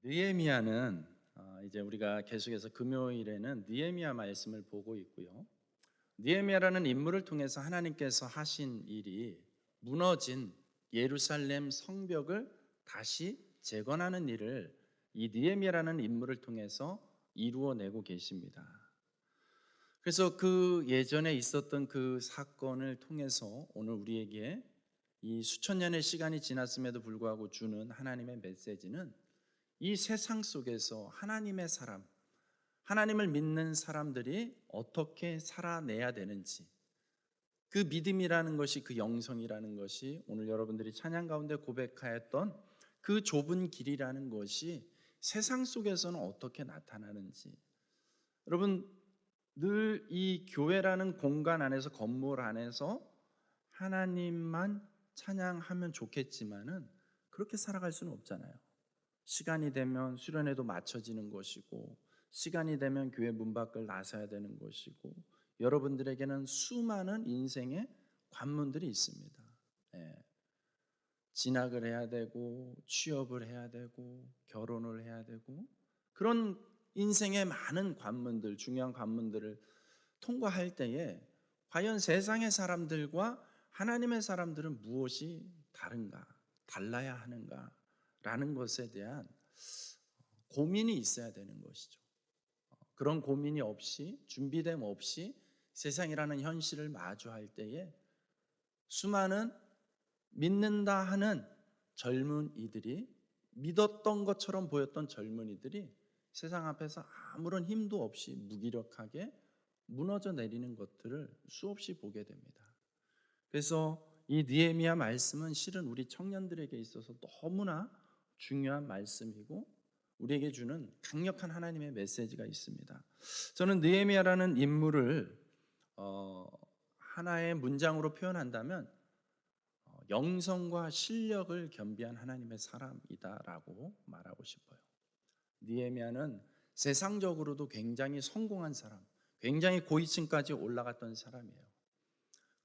느헤미야는 이제 우리가 계속해서 금요일에는 느헤미야 말씀을 보고 있고요. 느헤미야라는 인물을 통해서 하나님께서 하신 일이 무너진 예루살렘 성벽을 다시 재건하는 일을 이 느헤미야라는 인물을 통해서 이루어내고 계십니다. 그래서 그 예전에 있었던 그 사건을 통해서 오늘 우리에게 이 수천 년의 시간이 지났음에도 불구하고 주는 하나님의 메시지는 이 세상 속에서 하나님의 사람, 하나님을 믿는 사람들이 어떻게 살아내야 되는지, 그 믿음이라는 것이, 그 영성이라는 것이 오늘 여러분들이 찬양 가운데 고백하였던 그 좁은 길이라는 것이 세상 속에서는 어떻게 나타나는지. 여러분, 늘 이 교회라는 공간 안에서, 건물 안에서 하나님만 찬양하면 좋겠지만은 그렇게 살아갈 수는 없잖아요. 시간이 되면 수련회도 맞춰지는 것이고, 시간이 되면 교회 문 밖을 나서야 되는 것이고, 여러분들에게는 수많은 인생의 관문들이 있습니다. 예. 진학을 해야 되고, 취업을 해야 되고, 결혼을 해야 되고, 그런 인생의 많은 관문들, 중요한 관문들을 통과할 때에 과연 세상의 사람들과 하나님의 사람들은 무엇이 다른가, 달라야 하는가 라는 것에 대한 고민이 있어야 되는 것이죠. 그런 고민이 없이, 준비됨 없이 세상이라는 현실을 마주할 때에 수많은 믿는다 하는 젊은이들이, 믿었던 것처럼 보였던 젊은이들이 세상 앞에서 아무런 힘도 없이 무기력하게 무너져 내리는 것들을 수없이 보게 됩니다. 그래서 이 느헤미야 말씀은 실은 우리 청년들에게 있어서 너무나 중요한 말씀이고 우리에게 주는 강력한 하나님의 메시지가 있습니다. 저는 느헤미야라는 인물을 하나의 문장으로 표현한다면 영성과 실력을 겸비한 하나님의 사람이다라고 말하고 싶어요. 느헤미야는 세상적으로도 굉장히 성공한 사람, 굉장히 고위층까지 올라갔던 사람이에요.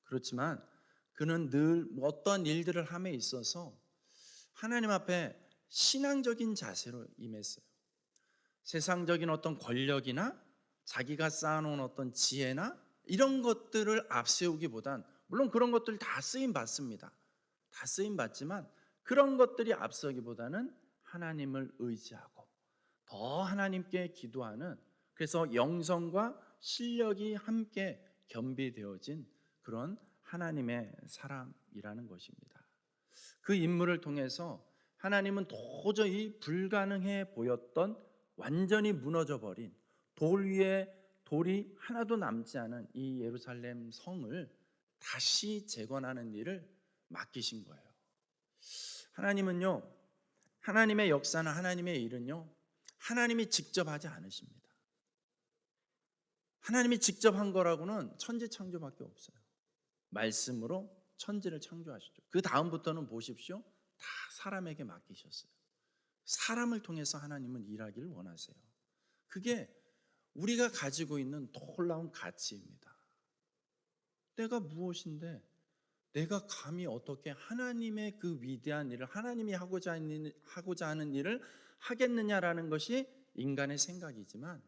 그렇지만 그는 늘 어떤 일들을 함에 있어서 하나님 앞에 신앙적인 자세로 임했어요. 세상적인 어떤 권력이나 자기가 쌓아놓은 어떤 지혜나 이런 것들을 앞세우기보단, 물론 그런 것들 다 쓰임 받습니다. 다 쓰임 받지만 그런 것들이 앞서기보다는 하나님을 의지하고 더 하나님께 기도하는, 그래서 영성과 실력이 함께 겸비되어진 그런 하나님의 사람이라는 것입니다. 그 인물을 통해서 하나님은 도저히 불가능해 보였던, 완전히 무너져 버린 돌 위에 돌이 하나도 남지 않은 이 예루살렘 성을 다시 재건하는 일을 맡기신 거예요. 하나님은요, 하나님의 역사나 하나님의 일은요, 하나님이 직접 하지 않으십니다. 하나님이 직접 한 거라고는 천지창조밖에 없어요. 말씀으로 천지를 창조하셨죠. 그 다음부터는 보십시오, 다 사람에게 맡기셨어요. 사람을 통해서 하나님은 일하기를 원하세요. 그게 우리가 가지고 있는 놀라운 가치입니다. 내가 무엇인데 내가 감히 어떻게 하나님의 그 위대한 일을, 하나님이 하고자 하는 일을 하겠느냐라는 것이 인간의 생각이지만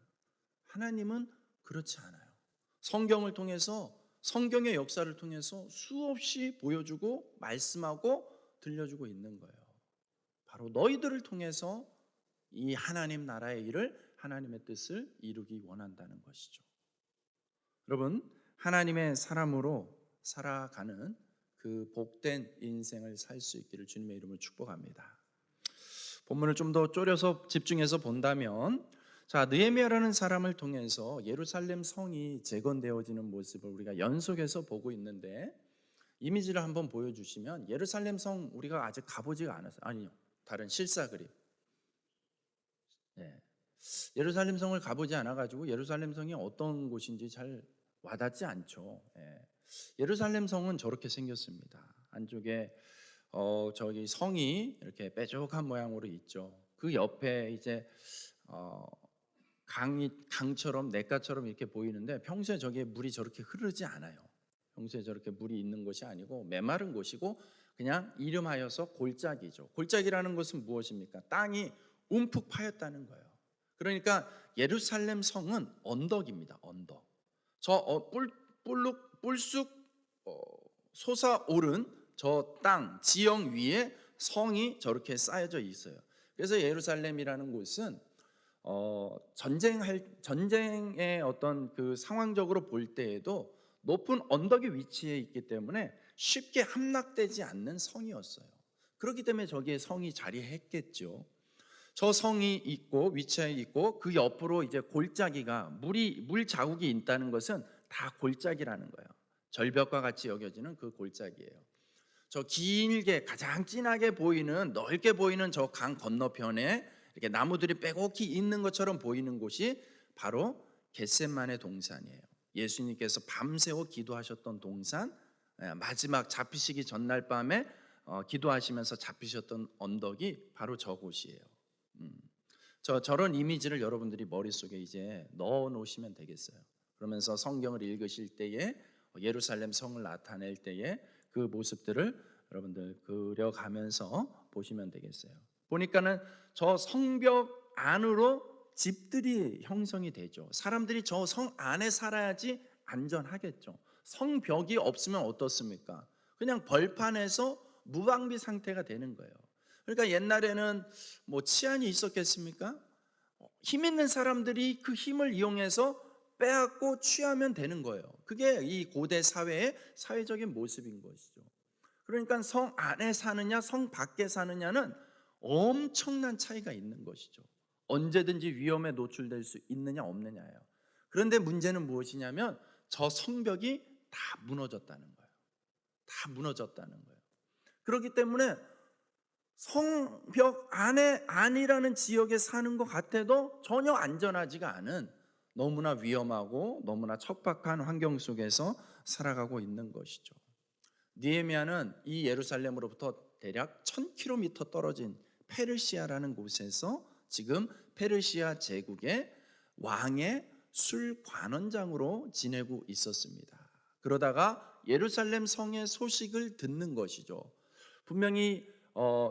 하나님은 그렇지 않아요. 성경을 통해서, 성경의 역사를 통해서 수없이 보여주고 말씀하고 들려주고 있는 거예요. 바로 너희들을 통해서 이 하나님 나라의 일을, 하나님의 뜻을 이루기 원한다는 것이죠. 여러분, 하나님의 사람으로 살아가는 그 복된 인생을 살 수 있기를 주님의 이름으로 축복합니다. 본문을 좀 더 쪼려서 집중해서 본다면, 자, 느헤미야라는 사람을 통해서 예루살렘 성이 재건되어지는 모습을 우리가 연속해서 보고 있는데, 이미지를 한번 보여주시면, 예루살렘 성 우리가 아직 가보지가 않았어요. 아니요, 다른 실사 그림. 네. 예루살렘 성을 가보지 않아가지고 예루살렘 성이 어떤 곳인지 잘 와닿지 않죠. 예루살렘 성은 저렇게 생겼습니다. 안쪽에 저기 성이 이렇게 뾰족한 모양으로 있죠. 그 옆에 이제 강처럼, 냇가처럼 이렇게 보이는데 평소에 저기에 물이 저렇게 흐르지 않아요. 평소에 저렇게 물이 있는 곳이 아니고 메마른 곳이고 그냥 이름하여서 골짜기죠. 골짜기라는 것은 무엇입니까? 땅이 움푹 파였다는 거예요. 그러니까 예루살렘 성은 언덕입니다. 언덕. 뿔쑥 솟아오른 저 땅 지형 위에 성이 저렇게 쌓여져 있어요. 그래서 예루살렘이라는 곳은 전쟁의 어떤 그 상황적으로 볼 때에도 높은 언덕에 위치해 있기 때문에 쉽게 함락되지 않는 성이었어요. 그렇기 때문에 저기에 성이 자리했겠죠. 저 성이 있고 위치해 있고 그 옆으로 이제 골짜기가 물 자국이 있다는 것은 다 골짜기라는 거예요. 절벽과 같이 여겨지는 그 골짜기예요. 저 길게 가장 진하게 보이는 넓게 보이는 저 강 건너편에 이렇게 나무들이 빼곡히 있는 것처럼 보이는 곳이 바로 겟세마네 동산이에요. 예수님께서 밤새워 기도하셨던 동산, 마지막 잡히시기 전날 밤에 기도하시면서 잡히셨던 언덕이 바로 저곳이에요. 저런 이미지를 여러분들이 머릿속에 이제 넣어 놓으시면 되겠어요. 그러면서 성경을 읽으실 때에 예루살렘 성을 나타낼 때에 그 모습들을 여러분들 그려가면서 보시면 되겠어요. 보니까는 저 성벽 안으로 집들이 형성이 되죠. 사람들이 저 성 안에 살아야지 안전하겠죠. 성벽이 없으면 어떻습니까? 그냥 벌판에서 무방비 상태가 되는 거예요. 그러니까 옛날에는 뭐 치안이 있었겠습니까? 힘 있는 사람들이 그 힘을 이용해서 빼앗고 취하면 되는 거예요. 그게 이 고대 사회의 사회적인 모습인 것이죠. 그러니까 성 안에 사느냐 성 밖에 사느냐는 엄청난 차이가 있는 것이죠. 언제든지 위험에 노출될 수 있느냐 없느냐예요. 그런데 문제는 무엇이냐면 저 성벽이 다 무너졌다는 거예요. 다 무너졌다는 거예요. 그렇기 때문에 성벽 안이라는 지역에 사는 것 같아도 전혀 안전하지가 않은 너무나 위험하고 너무나 척박한 환경 속에서 살아가고 있는 것이죠. 느헤미야는 이 예루살렘으로부터 대략 1000km 떨어진 페르시아라는 곳에서 지금 페르시아 제국의 왕의 술관원장으로 지내고 있었습니다. 그러다가 예루살렘 성의 소식을 듣는 것이죠. 분명히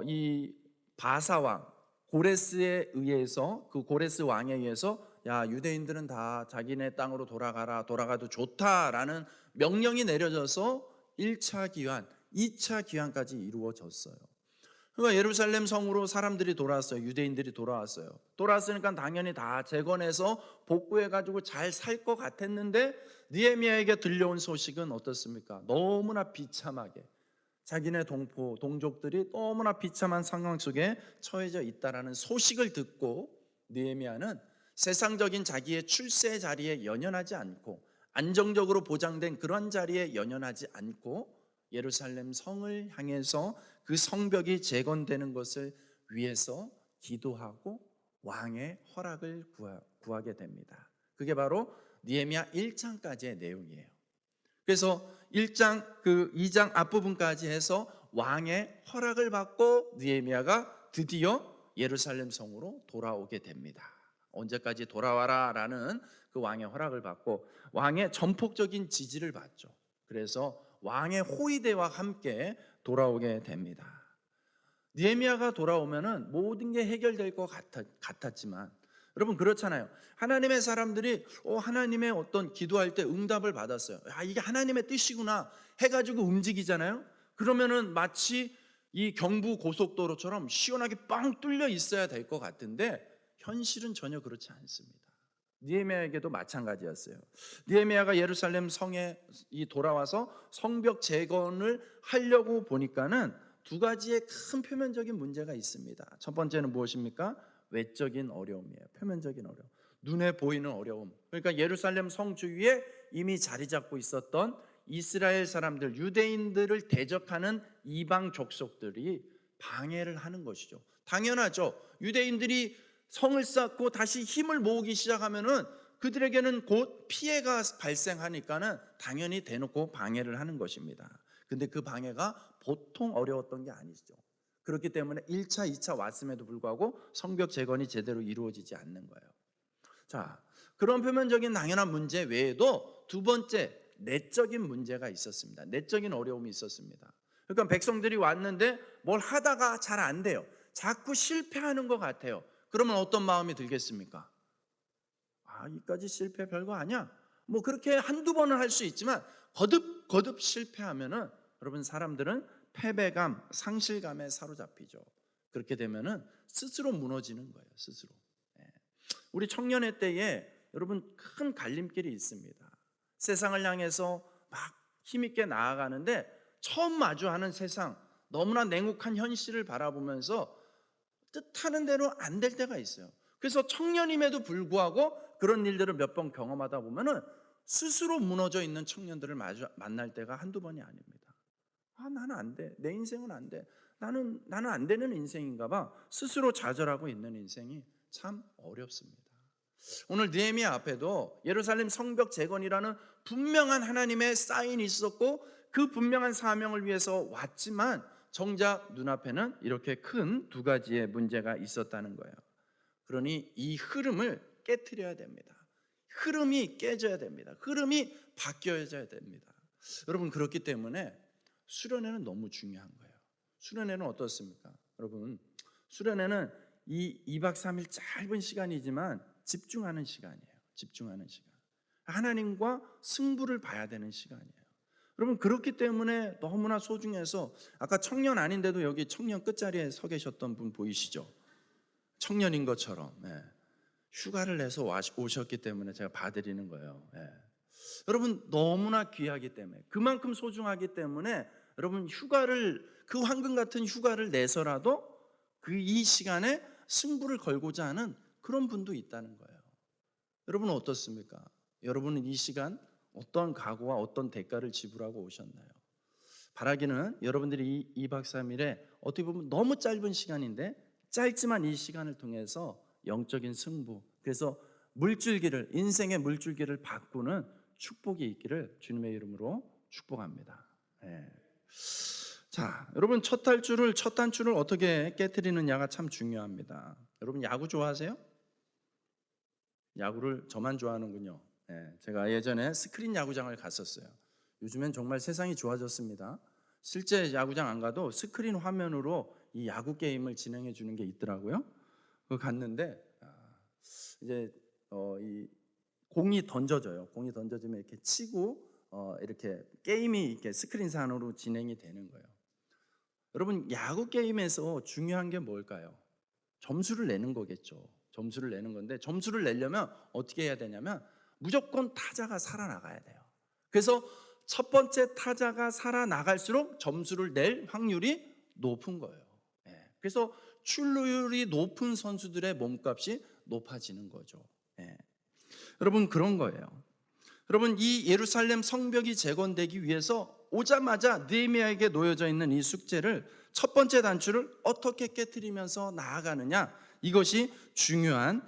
이 바사 왕 고레스에 의해서 그 고레스 왕에 의해서 야 유대인들은 다 자기네 땅으로 돌아가도 좋다라는 명령이 내려져서 1차 기환, 2차 기환까지 이루어졌어요. 그러니까 예루살렘 성으로 사람들이 돌아왔어요. 유대인들이 돌아왔어요. 돌아왔으니까 당연히 다 재건해서 복구해가지고 잘 살 것 같았는데 느헤미야에게 들려온 소식은 어떻습니까? 너무나 비참하게 자기네 동족들이 너무나 비참한 상황 속에 처해져 있다라는 소식을 듣고 느헤미야는 세상적인 자기의 출세 자리에 연연하지 않고 안정적으로 보장된 그런 자리에 연연하지 않고 예루살렘 성을 향해서 그 성벽이 재건되는 것을 위해서 기도하고 왕의 허락을 구하게 됩니다. 그게 바로 느헤미야 1장까지의 내용이에요. 그래서 1장 그 2장 앞부분까지 해서 왕의 허락을 받고 느헤미야가 드디어 예루살렘 성으로 돌아오게 됩니다. 언제까지 돌아와라 라는 그 왕의 허락을 받고 왕의 전폭적인 지지를 받죠. 그래서 왕의 호위대와 함께 돌아오게 됩니다. 느헤미야가 돌아오면은 모든 게 해결될 것 같았지만 여러분 그렇잖아요. 하나님의 사람들이 하나님의 어떤 기도할 때 응답을 받았어요. 이게 하나님의 뜻이구나 해가지고 움직이잖아요. 그러면은 마치 이 경부 고속도로처럼 시원하게 빵 뚫려 있어야 될 것 같은데 현실은 전혀 그렇지 않습니다. 느헤미야에게도 마찬가지였어요. 느헤미야가 예루살렘 성에 돌아와서 성벽 재건을 하려고 보니까는 두 가지의 큰 표면적인 문제가 있습니다. 첫 번째는 무엇입니까? 외적인 어려움이에요. 표면적인 어려움. 눈에 보이는 어려움. 그러니까 예루살렘 성 주위에 이미 자리 잡고 있었던 이스라엘 사람들, 유대인들을 대적하는 이방 족속들이 방해를 하는 것이죠. 당연하죠. 유대인들이 성을 쌓고 다시 힘을 모으기 시작하면은 그들에게는 곧 피해가 발생하니까는 당연히 대놓고 방해를 하는 것입니다. 근데 그 방해가 보통 어려웠던 게 아니죠. 그렇기 때문에 1차, 2차 왔음에도 불구하고 성벽 재건이 제대로 이루어지지 않는 거예요. 자, 그런 표면적인 당연한 문제 외에도 두 번째 내적인 문제가 있었습니다. 내적인 어려움이 있었습니다. 그러니까 백성들이 왔는데 뭘 하다가 잘 안 돼요. 자꾸 실패하는 것 같아요. 그러면 어떤 마음이 들겠습니까? 아, 이까지 실패 별거 아니야. 뭐 그렇게 한두 번은 할 수 있지만 거듭 실패하면은 여러분 사람들은 패배감, 상실감에 사로잡히죠. 그렇게 되면은 스스로 무너지는 거예요. 스스로. 예. 우리 청년의 때에 여러분 큰 갈림길이 있습니다. 세상을 향해서 막 힘있게 나아가는데 처음 마주하는 세상, 너무나 냉혹한 현실을 바라보면서 뜻하는 대로 안 될 때가 있어요. 그래서 청년임에도 불구하고 그런 일들을 몇 번 경험하다 보면은 스스로 무너져 있는 청년들을 만날 때가 한두 번이 아닙니다. 아, 나는 안 돼. 내 인생은 안 돼. 나는 안 되는 인생인가 봐. 스스로 좌절하고 있는 인생이 참 어렵습니다. 오늘 느헤미야 앞에도 예루살렘 성벽 재건이라는 분명한 하나님의 사인이 있었고 그 분명한 사명을 위해서 왔지만 정작 눈앞에는 이렇게 큰 두 가지의 문제가 있었다는 거예요. 그러니 이 흐름을 깨트려야 됩니다. 흐름이 깨져야 됩니다. 흐름이 바뀌어져야 됩니다. 여러분 그렇기 때문에 수련회는 너무 중요한 거예요. 수련회는 어떻습니까? 여러분 수련회는 이 2박 3일 짧은 시간이지만 집중하는 시간이에요. 집중하는 시간. 하나님과 승부를 봐야 되는 시간이에요. 여러분 그렇기 때문에 너무나 소중해서 아까 청년 아닌데도 여기 청년 끝자리에 서 계셨던 분 보이시죠? 청년인 것처럼 휴가를 내서 오셨기 때문에 제가 봐드리는 거예요. 여러분 너무나 귀하기 때문에 그만큼 소중하기 때문에 여러분 그 황금 같은 휴가를 내서라도 이 시간에 승부를 걸고자 하는 그런 분도 있다는 거예요. 여러분은 어떻습니까? 여러분은 이 시간 어떤 각오와 어떤 대가를 지불하고 오셨나요? 바라기는 여러분들이 2박 3일에 어떻게 보면 너무 짧은 시간인데 짧지만 이 시간을 통해서 영적인 승부, 그래서 인생의 물줄기를 바꾸는 축복이 있기를 주님의 이름으로 축복합니다. 자, 여러분 첫 단추를 어떻게 깨트리느냐가 참 중요합니다. 여러분 야구 좋아하세요? 야구를 저만 좋아하는군요. 제가 예전에 스크린 야구장을 갔었어요. 요즘엔 정말 세상이 좋아졌습니다. 실제 야구장 안 가도 스크린 화면으로 이 야구 게임을 진행해 주는 게 있더라고요. 그거 갔는데 이제 이 공이 던져져요. 공이 던져지면 이렇게 치고 이렇게 게임이 이렇게 스크린상으로 진행이 되는 거예요. 여러분 야구 게임에서 중요한 게 뭘까요? 점수를 내는 거겠죠. 점수를 내는 건데 점수를 내려면 어떻게 해야 되냐면 무조건 타자가 살아나가야 돼요. 그래서 첫 번째 타자가 살아나갈수록 점수를 낼 확률이 높은 거예요. 그래서 출루율이 높은 선수들의 몸값이 높아지는 거죠. 여러분 그런 거예요. 여러분 이 예루살렘 성벽이 재건되기 위해서 오자마자 느헤미야에게 놓여져 있는 이 숙제를 첫 번째 단추를 어떻게 깨트리면서 나아가느냐, 이것이 중요한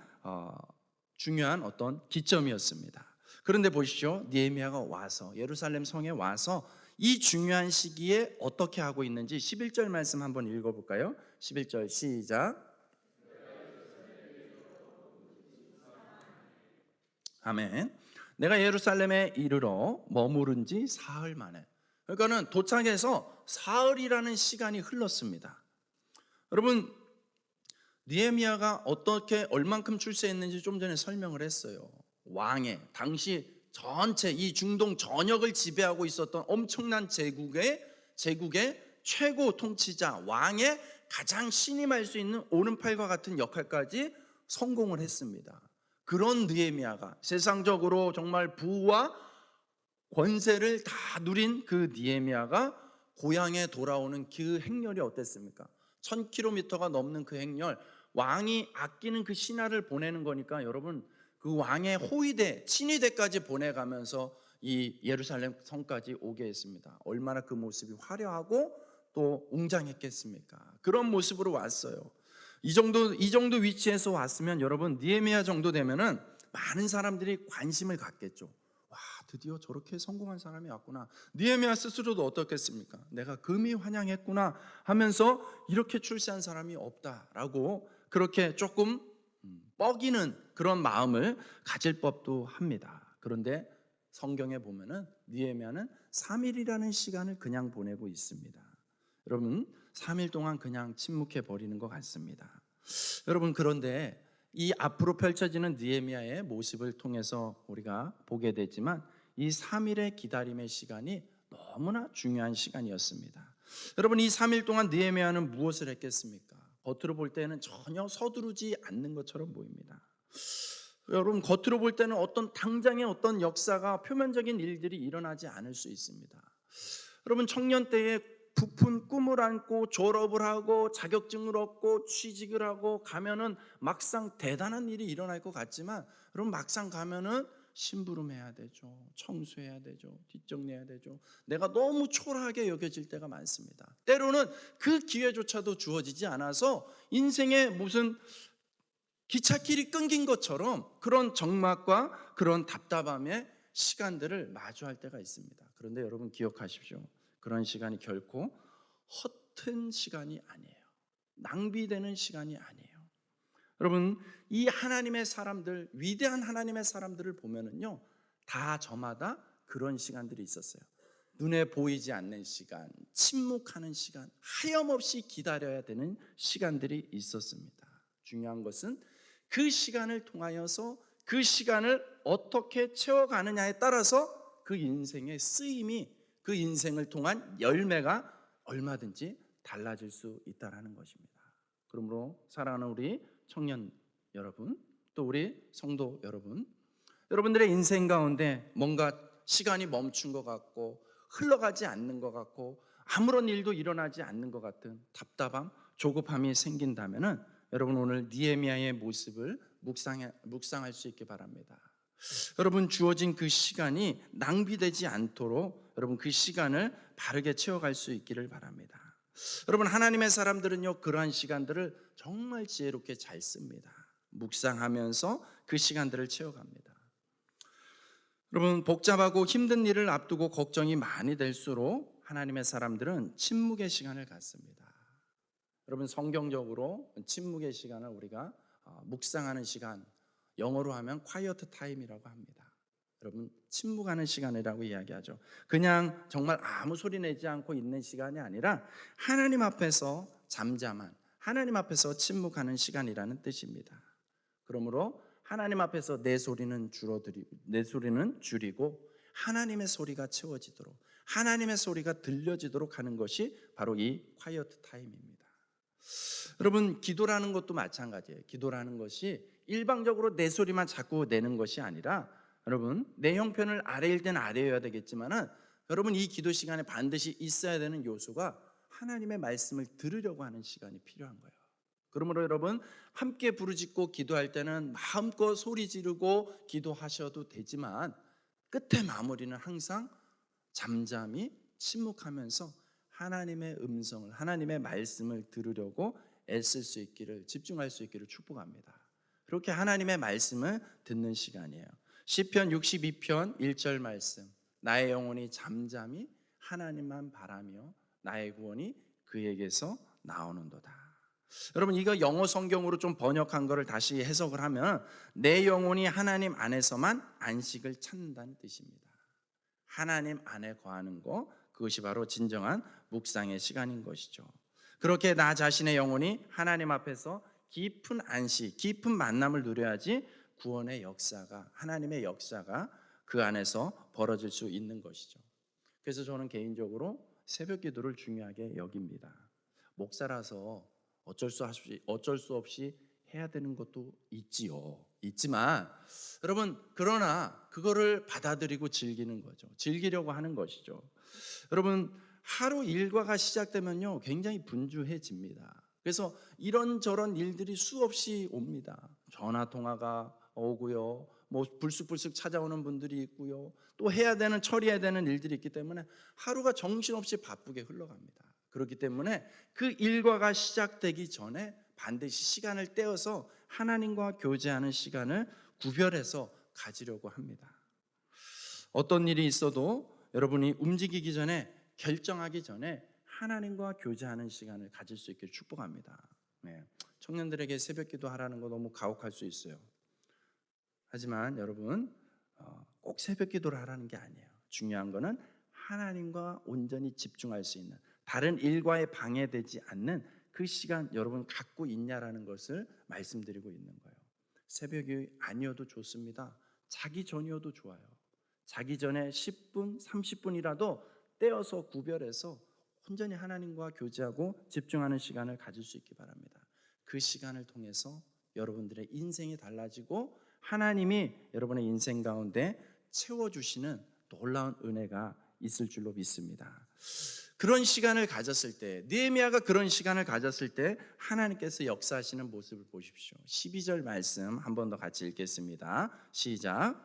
어떤 기점이었습니다. 그런데 보십시오. 느헤미야가 와서 예루살렘 성에 와서 이 중요한 시기에 어떻게 하고 있는지 11절 말씀 한번 읽어볼까요? 11절 시작. 아멘. 내가 예루살렘에 이르러 머무른 지 사흘 만에, 그러니까는 도착해서 사흘이라는 시간이 흘렀습니다. 여러분 느헤미야가 어떻게 얼만큼 출세했는지 좀 전에 설명을 했어요. 왕의 당시 전체 이 중동 전역을 지배하고 있었던 엄청난 제국의 최고 통치자, 왕의 가장 신임할 수 있는 오른팔과 같은 역할까지 성공을 했습니다. 그런 느헤미야가 세상적으로 정말 부와 권세를 다 누린 그 느헤미야가 고향에 돌아오는 그 행렬이 어땠습니까? 1000km가 넘는 그 행렬, 왕이 아끼는 그 신하를 보내는 거니까 여러분 그 왕의 호위대, 친위대까지 보내가면서 이 예루살렘 성까지 오게 했습니다. 얼마나 그 모습이 화려하고 또 웅장했겠습니까? 그런 모습으로 왔어요. 이 정도 위치에서 왔으면 여러분 느헤미야 정도 되면은 많은 사람들이 관심을 갖겠죠. 와, 드디어 저렇게 성공한 사람이 왔구나. 느헤미야 스스로도 어떻겠습니까? 내가 금이 환영했구나 하면서 이렇게 출세한 사람이 없다라고 그렇게 조금 뻐기는 그런 마음을 가질 법도 합니다. 그런데 성경에 보면은 느헤미야는 3일이라는 시간을 그냥 보내고 있습니다. 여러분 3일 동안 그냥 침묵해 버리는 것 같습니다. 여러분, 그런데 이 앞으로 펼쳐지는 느헤미야의 모습을 통해서 우리가 보게 되지만 이 3일의 기다림의 시간이 너무나 중요한 시간이었습니다. 여러분, 이 3일 동안 느헤미야는 무엇을 했겠습니까? 겉으로 볼 때는 전혀 서두르지 않는 것처럼 보입니다. 여러분, 겉으로 볼 때는 어떤 당장의 어떤 역사가, 표면적인 일들이 일어나지 않을 수 있습니다. 여러분, 청년 때에 부푼 꿈을 안고 졸업을 하고 자격증을 얻고 취직을 하고 가면은 막상 대단한 일이 일어날 것 같지만, 여러분, 막상 가면은 심부름해야 되죠. 청소해야 되죠. 뒷정리해야 되죠. 내가 너무 초라하게 여겨질 때가 많습니다. 때로는 그 기회조차도 주어지지 않아서 인생의 무슨 기찻길이 끊긴 것처럼 그런 적막과 그런 답답함의 시간들을 마주할 때가 있습니다. 그런데 여러분, 기억하십시오. 그런 시간이 결코 허튼 시간이 아니에요. 낭비되는 시간이 아니에요. 여러분, 이 하나님의 사람들, 위대한 하나님의 사람들을 보면은요, 다 저마다 그런 시간들이 있었어요. 눈에 보이지 않는 시간, 침묵하는 시간, 하염없이 기다려야 되는 시간들이 있었습니다. 중요한 것은 그 시간을 통하여서 그 시간을 어떻게 채워가느냐에 따라서 그 인생의 쓰임이, 그 인생을 통한 열매가 얼마든지 달라질 수 있다는 것입니다. 그러므로 사랑하는 우리 청년 여러분, 또 우리 성도 여러분, 여러분들의 인생 가운데 뭔가 시간이 멈춘 것 같고 흘러가지 않는 것 같고 아무런 일도 일어나지 않는 것 같은 답답함, 조급함이 생긴다면은 여러분, 오늘 느헤미야의 모습을 묵상할 수 있기 바랍니다. 여러분, 주어진 그 시간이 낭비되지 않도록 여러분, 그 시간을 바르게 채워갈 수 있기를 바랍니다. 여러분, 하나님의 사람들은요, 그러한 시간들을 정말 지혜롭게 잘 씁니다. 묵상하면서 그 시간들을 채워갑니다. 여러분, 복잡하고 힘든 일을 앞두고 걱정이 많이 될수록 하나님의 사람들은 침묵의 시간을 갖습니다. 여러분, 성경적으로 침묵의 시간을 우리가 묵상하는 시간, 영어로 하면 quiet time이라고 합니다. 여러분, 침묵하는 시간이라고 이야기하죠. 그냥 정말 아무 소리 내지 않고 있는 시간이 아니라 하나님 앞에서 잠잠한, 하나님 앞에서 침묵하는 시간이라는 뜻입니다. 그러므로 하나님 앞에서 내 소리는 줄이고 하나님의 소리가 채워지도록, 하나님의 소리가 들려지도록 하는 것이 바로 이 quiet time입니다. 여러분, 기도라는 것도 마찬가지예요. 기도라는 것이 일방적으로 내 소리만 자꾸 내는 것이 아니라, 여러분, 내 형편을 아래일 땐 아래여야 되겠지만은 여러분, 이 기도 시간에 반드시 있어야 되는 요소가 하나님의 말씀을 들으려고 하는 시간이 필요한 거예요. 그러므로 여러분, 함께 부르짖고 기도할 때는 마음껏 소리 지르고 기도하셔도 되지만 끝에 마무리는 항상 잠잠히 침묵하면서 하나님의 음성을, 하나님의 말씀을 들으려고 애쓸 수 있기를, 집중할 수 있기를 축복합니다. 그렇게 하나님의 말씀을 듣는 시간이에요. 시편 62편 1절 말씀, 나의 영혼이 잠잠히 하나님만 바라며 나의 구원이 그에게서 나오는도다. 여러분, 이거 영어 성경으로 좀 번역한 거를 다시 해석을 하면 내 영혼이 하나님 안에서만 안식을 찾는다는 뜻입니다. 하나님 안에 거하는 것, 그것이 바로 진정한 묵상의 시간인 것이죠. 그렇게 나 자신의 영혼이 하나님 앞에서 깊은 안식, 깊은 만남을 누려야지 구원의 역사가, 하나님의 역사가 그 안에서 벌어질 수 있는 것이죠. 그래서 저는 개인적으로 새벽 기도를 중요하게 여깁니다. 목사라서 어쩔 수 없이 해야 되는 것도 있지만 여러분, 그러나 그거를 받아들이고 즐기는 거죠. 즐기려고 하는 것이죠. 여러분, 하루 일과가 시작되면요, 굉장히 분주해집니다. 그래서 이런저런 일들이 수없이 옵니다. 전화 통화가 오고요, 뭐 불쑥불쑥 찾아오는 분들이 있고요, 또 처리해야 되는 일들이 있기 때문에 하루가 정신없이 바쁘게 흘러갑니다. 그렇기 때문에 그 일과가 시작되기 전에 반드시 시간을 떼어서 하나님과 교제하는 시간을 구별해서 가지려고 합니다. 어떤 일이 있어도 여러분이 움직이기 전에, 결정하기 전에 하나님과 교제하는 시간을 가질 수 있기를 축복합니다. 청년들에게 새벽 기도하라는 거 너무 가혹할 수 있어요. 하지만 여러분, 꼭 새벽 기도를 하라는 게 아니에요. 중요한 거는 하나님과 온전히 집중할 수 있는, 다른 일과에 방해되지 않는 그 시간 여러분 갖고 있냐라는 것을 말씀드리고 있는 거예요. 새벽이 아니어도 좋습니다. 자기 전이어도 좋아요. 자기 전에 10분, 30분이라도 떼어서 구별해서 온전히 하나님과 교제하고 집중하는 시간을 가질 수 있기 바랍니다. 그 시간을 통해서 여러분들의 인생이 달라지고 하나님이 여러분의 인생 가운데 채워주시는 놀라운 은혜가 있을 줄로 믿습니다. 그런 시간을 가졌을 때, 느헤미야가 그런 시간을 가졌을 때 하나님께서 역사하시는 모습을 보십시오. 12절 말씀 한 번 더 같이 읽겠습니다. 시작.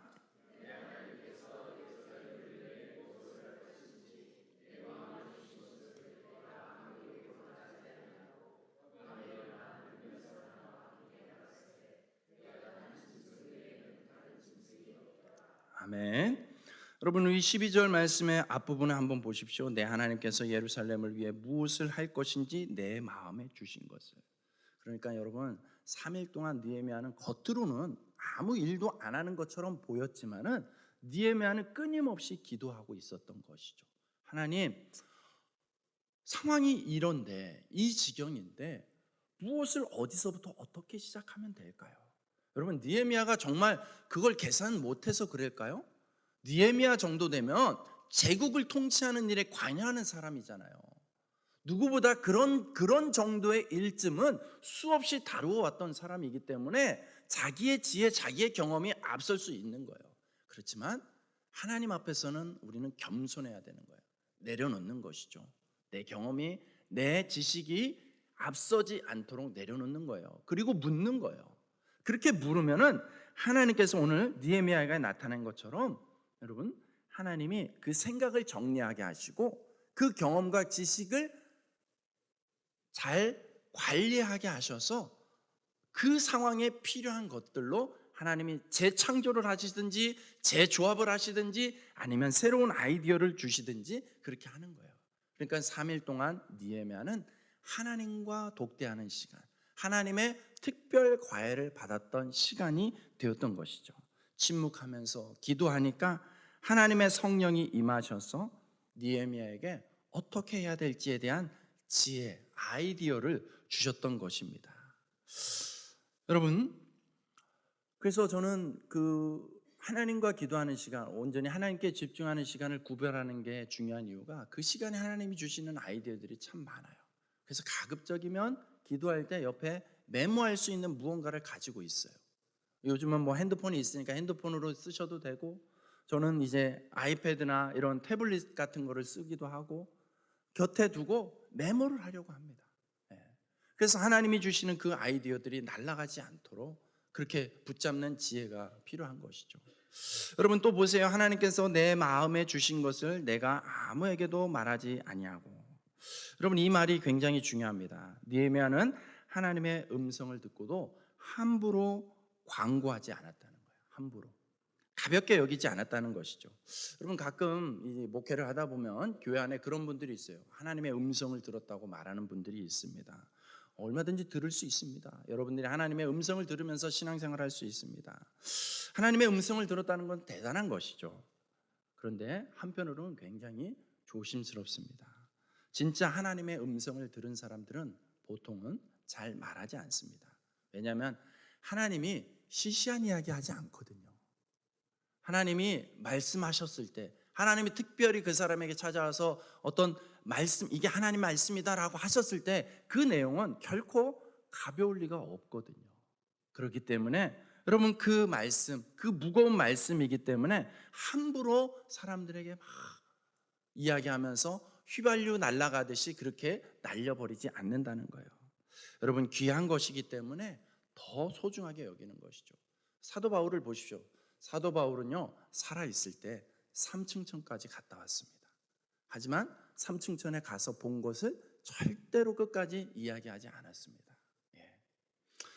아멘. 여러분, 이 12절 말씀의 앞부분을 한번 보십시오. 내 하나님께서 예루살렘을 위해 무엇을 할 것인지 내 마음에 주신 것을. 그러니까 여러분, 3일 동안 느헤미야는 겉으로는 아무 일도 안 하는 것처럼 보였지만은 느헤미야는 끊임없이 기도하고 있었던 것이죠. 하나님, 상황이 이런데, 이 지경인데 무엇을 어디서부터 어떻게 시작하면 될까요? 여러분, 느헤미야가 정말 그걸 계산 못해서 그럴까요? 느헤미야 정도 되면 제국을 통치하는 일에 관여하는 사람이잖아요. 누구보다 그런 정도의 일쯤은 수없이 다루어 왔던 사람이기 때문에 자기의 지혜, 자기의 경험이 앞설 수 있는 거예요. 그렇지만 하나님 앞에서는 우리는 겸손해야 되는 거예요. 내려놓는 것이죠. 내 경험이, 내 지식이 앞서지 않도록 내려놓는 거예요. 그리고 묻는 거예요. 그렇게 물으면은 하나님께서 오늘 느헤미야에게 나타낸 것처럼 여러분, 하나님이 그 생각을 정리하게 하시고 그 경험과 지식을 잘 관리하게 하셔서 그 상황에 필요한 것들로 하나님이 재창조를 하시든지 재조합을 하시든지 아니면 새로운 아이디어를 주시든지 그렇게 하는 거예요. 그러니까 3일 동안 느헤미야는 하나님과 독대하는 시간, 하나님의 특별 과외를 받았던 시간이 되었던 것이죠. 침묵하면서 기도하니까 하나님의 성령이 임하셔서 느헤미야에게 어떻게 해야 될지에 대한 지혜, 아이디어를 주셨던 것입니다. 여러분, 그래서 저는 그 하나님과 기도하는 시간, 온전히 하나님께 집중하는 시간을 구별하는 게 중요한 이유가 그 시간에 하나님이 주시는 아이디어들이 참 많아요. 그래서 가급적이면 기도할 때 옆에 메모할 수 있는 무언가를 가지고 있어요. 요즘은 뭐 핸드폰이 있으니까 핸드폰으로 쓰셔도 되고, 저는 이제 아이패드나 이런 태블릿 같은 거를 쓰기도 하고 곁에 두고 메모를 하려고 합니다. 그래서 하나님이 주시는 그 아이디어들이 날아가지 않도록 그렇게 붙잡는 지혜가 필요한 것이죠. 여러분, 또 보세요. 하나님께서 내 마음에 주신 것을 내가 아무에게도 말하지 아니하고. 여러분, 이 말이 굉장히 중요합니다. 느헤미야는 하나님의 음성을 듣고도 함부로 광고하지 않았다는 거예요. 함부로 가볍게 여기지 않았다는 것이죠. 여러분, 가끔 이 목회를 하다 보면 교회 안에 그런 분들이 있어요. 하나님의 음성을 들었다고 말하는 분들이 있습니다. 얼마든지 들을 수 있습니다. 여러분들이 하나님의 음성을 들으면서 신앙생활을 할 수 있습니다. 하나님의 음성을 들었다는 건 대단한 것이죠. 그런데 한편으로는 굉장히 조심스럽습니다. 진짜 하나님의 음성을 들은 사람들은 보통은 잘 말하지 않습니다. 왜냐하면 하나님이 시시한 이야기 하지 않거든요. 하나님이 말씀하셨을 때, 하나님이 특별히 그 사람에게 찾아와서 어떤 말씀, 이게 하나님 말씀이다라고 하셨을 때 그 내용은 결코 가벼울 리가 없거든요. 그렇기 때문에 여러분, 그 말씀, 그 무거운 말씀이기 때문에 함부로 사람들에게 막 이야기하면서 휘발유 날아가듯이 그렇게 날려버리지 않는다는 거예요. 여러분, 귀한 것이기 때문에 더 소중하게 여기는 것이죠. 사도 바울을 보십시오. 사도 바울은요, 살아있을 때 3층천까지 갔다 왔습니다. 하지만 3층천에 가서 본 것을 절대로 끝까지 이야기하지 않았습니다.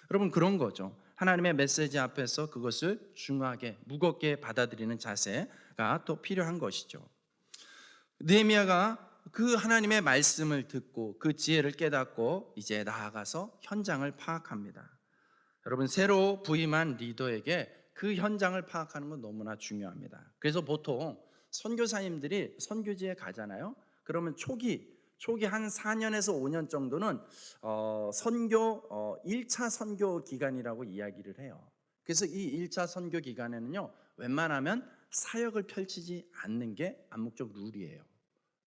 여러분, 그런 거죠. 하나님의 메시지 앞에서 그것을 중하게, 무겁게 받아들이는 자세가 또 필요한 것이죠. 느헤미야가 그 하나님의 말씀을 듣고 그 지혜를 깨닫고 이제 나아가서 현장을 파악합니다. 여러분, 새로 부임한 리더에게 그 현장을 파악하는 건 너무나 중요합니다. 그래서 보통 선교사님들이 선교지에 가잖아요. 그러면 초기 초기 한 4년에서 5년 정도는 선교 1차 선교 기간이라고 이야기를 해요. 그래서 이 1차 선교 기간에는요, 웬만하면 사역을 펼치지 않는 게 암묵적 룰이에요.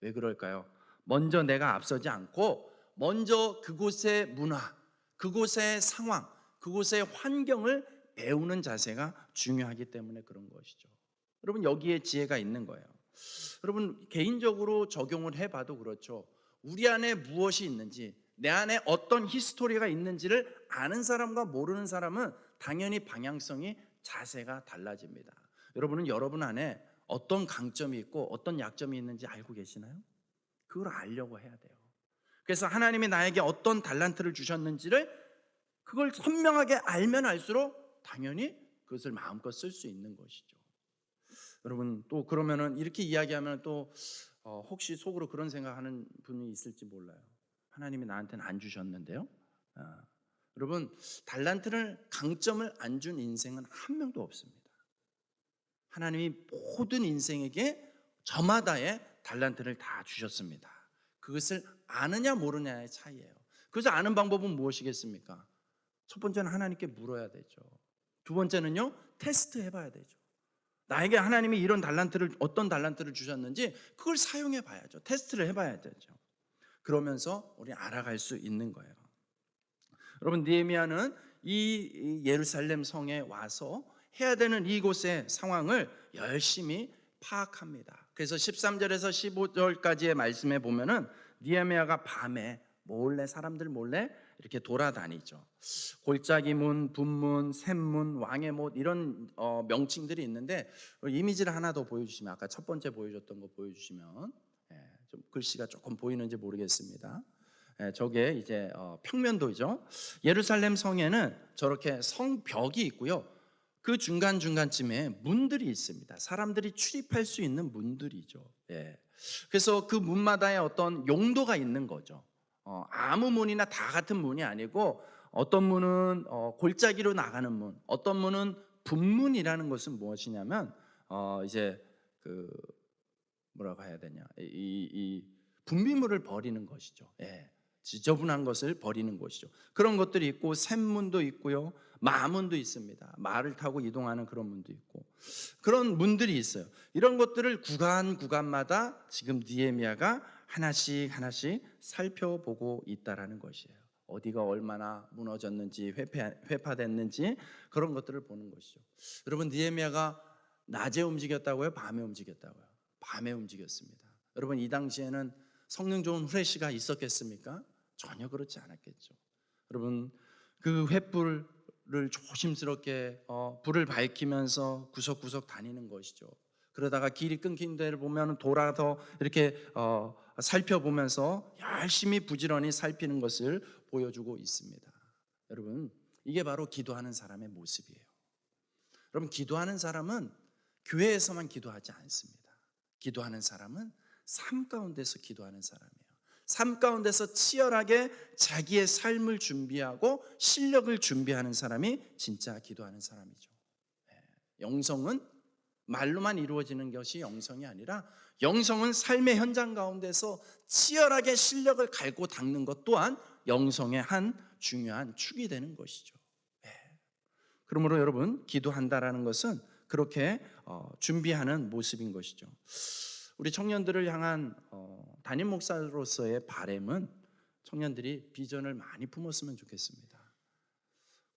왜 그럴까요? 먼저 내가 앞서지 않고 먼저 그곳의 문화, 그곳의 상황, 그곳의 환경을 배우는 자세가 중요하기 때문에 그런 것이죠. 여러분, 여기에 지혜가 있는 거예요. 여러분, 개인적으로 적용을 해봐도 그렇죠. 우리 안에 무엇이 있는지, 내 안에 어떤 히스토리가 있는지를 아는 사람과 모르는 사람은 당연히 방향성이, 자세가 달라집니다. 여러분은 여러분 안에 어떤 강점이 있고 어떤 약점이 있는지 알고 계시나요? 그걸 알려고 해야 돼요. 그래서 하나님이 나에게 어떤 달란트를 주셨는지를 그걸 선명하게 알면 알수록 당연히 그것을 마음껏 쓸 수 있는 것이죠. 여러분, 또 그러면은 이렇게 이야기하면 또 혹시 속으로 그런 생각하는 분이 있을지 몰라요. 하나님이 나한테는 안 주셨는데요. 여러분, 달란트를, 강점을 안 준 인생은 한 명도 없습니다. 하나님이 모든 인생에게 저마다의 달란트를 다 주셨습니다. 그것을 아느냐 모르냐의 차이예요. 그래서 아는 방법은 무엇이겠습니까? 첫 번째는 하나님께 물어야 되죠. 두 번째는요, 테스트 해봐야 되죠. 나에게 하나님이 이런 달란트를, 어떤 달란트를 주셨는지 그걸 사용해 봐야죠. 테스트를 해봐야 되죠. 그러면서 우리 알아갈 수 있는 거예요. 여러분, 느헤미야는 이 예루살렘 성에 와서 해야 되는 이곳의 상황을 열심히 파악합니다. 그래서 13절에서 15절까지의 말씀에 보면은 느헤미야가 밤에 몰래, 사람들 몰래 이렇게 돌아다니죠. 골짜기 문, 분문, 샘문, 왕의 못, 이런 명칭들이 있는데, 이미지를 하나 더 보여주시면, 아까 첫 번째 보여줬던 거 보여주시면, 좀 글씨가 조금 보이는지 모르겠습니다. 저게 이제 평면도죠. 예루살렘 성에는 저렇게 성벽이 있고요, 그 중간중간쯤에 문들이 있습니다. 사람들이 출입할 수 있는 문들이죠. 그래서 그 문마다의 어떤 용도가 있는 거죠. 아무 문이나 다 같은 문이 아니고, 어떤 문은 골짜기로 나가는 문, 어떤 문은 분문이라는 것은 무엇이냐면 이제 그 뭐라고 해야 되냐, 이 분비물을 버리는 것이죠. 지저분한 것을 버리는 것이죠. 그런 것들이 있고, 샘문도 있고요, 마문도 있습니다. 말을 타고 이동하는 그런 문도 있고, 그런 문들이 있어요. 이런 것들을 구간마다 지금 느헤미야가 하나씩 하나씩 살펴보고 있다라는 것이에요. 어디가 얼마나 무너졌는지, 회파됐는지, 그런 것들을 보는 것이죠. 여러분, 느헤미야가 낮에 움직였다고요? 밤에 움직였다고요? 밤에 움직였습니다. 여러분, 이 당시에는 성능 좋은 후레쉬가 있었겠습니까? 전혀 그렇지 않았겠죠. 여러분, 그 횃불을 조심스럽게 불을 밝히면서 구석구석 다니는 것이죠. 그러다가 길이 끊긴 데를 보면 돌아서 이렇게 살펴보면서 열심히 부지런히 살피는 것을 보여주고 있습니다. 여러분, 이게 바로 기도하는 사람의 모습이에요. 여러분, 기도하는 사람은 교회에서만 기도하지 않습니다. 기도하는 사람은 삶 가운데서 기도하는 사람이에요. 삶 가운데서 치열하게 자기의 삶을 준비하고 실력을 준비하는 사람이 진짜 기도하는 사람이죠. 영성은 말로만 이루어지는 것이 영성이 아니라, 영성은 삶의 현장 가운데서 치열하게 실력을 갈고 닦는 것 또한 영성의 한 중요한 축이 되는 것이죠. 그러므로 여러분, 기도한다라는 것은 그렇게 준비하는 모습인 것이죠. 우리 청년들을 향한 담임 목사로서의 바람은 청년들이 비전을 많이 품었으면 좋겠습니다.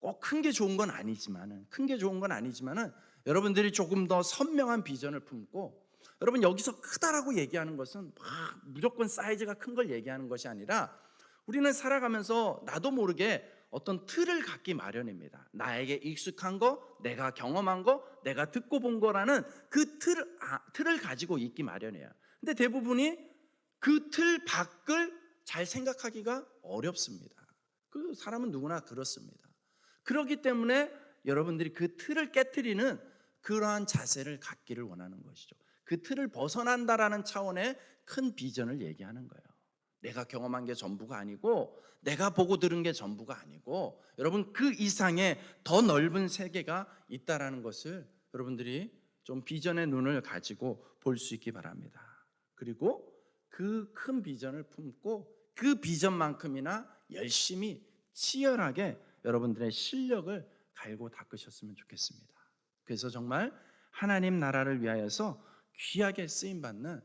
꼭 큰 게 좋은 건 아니지만은, 여러분들이 조금 더 선명한 비전을 품고, 여러분, 여기서 크다라고 얘기하는 것은 막 무조건 사이즈가 큰 걸 얘기하는 것이 아니라, 우리는 살아가면서 나도 모르게 어떤 틀을 갖기 마련입니다. 나에게 익숙한 거, 내가 경험한 거, 내가 듣고 본 거라는 그 틀을 가지고 있기 마련이에요. 근데 대부분이 그 틀 밖을 잘 생각하기가 어렵습니다. 그 사람은 누구나 그렇습니다. 그렇기 때문에 여러분들이 그 틀을 깨트리는 그러한 자세를 갖기를 원하는 것이죠. 그 틀을 벗어난다라는 차원의 큰 비전을 얘기하는 거예요. 내가 경험한 게 전부가 아니고, 내가 보고 들은 게 전부가 아니고, 여러분, 그 이상의 더 넓은 세계가 있다라는 것을 여러분들이 좀 비전의 눈을 가지고 볼 수 있기 바랍니다. 그리고 그 큰 비전을 품고 그 비전만큼이나 열심히 치열하게 여러분들의 실력을 갈고 닦으셨으면 좋겠습니다. 그래서 정말 하나님 나라를 위하여서 귀하게 쓰임받는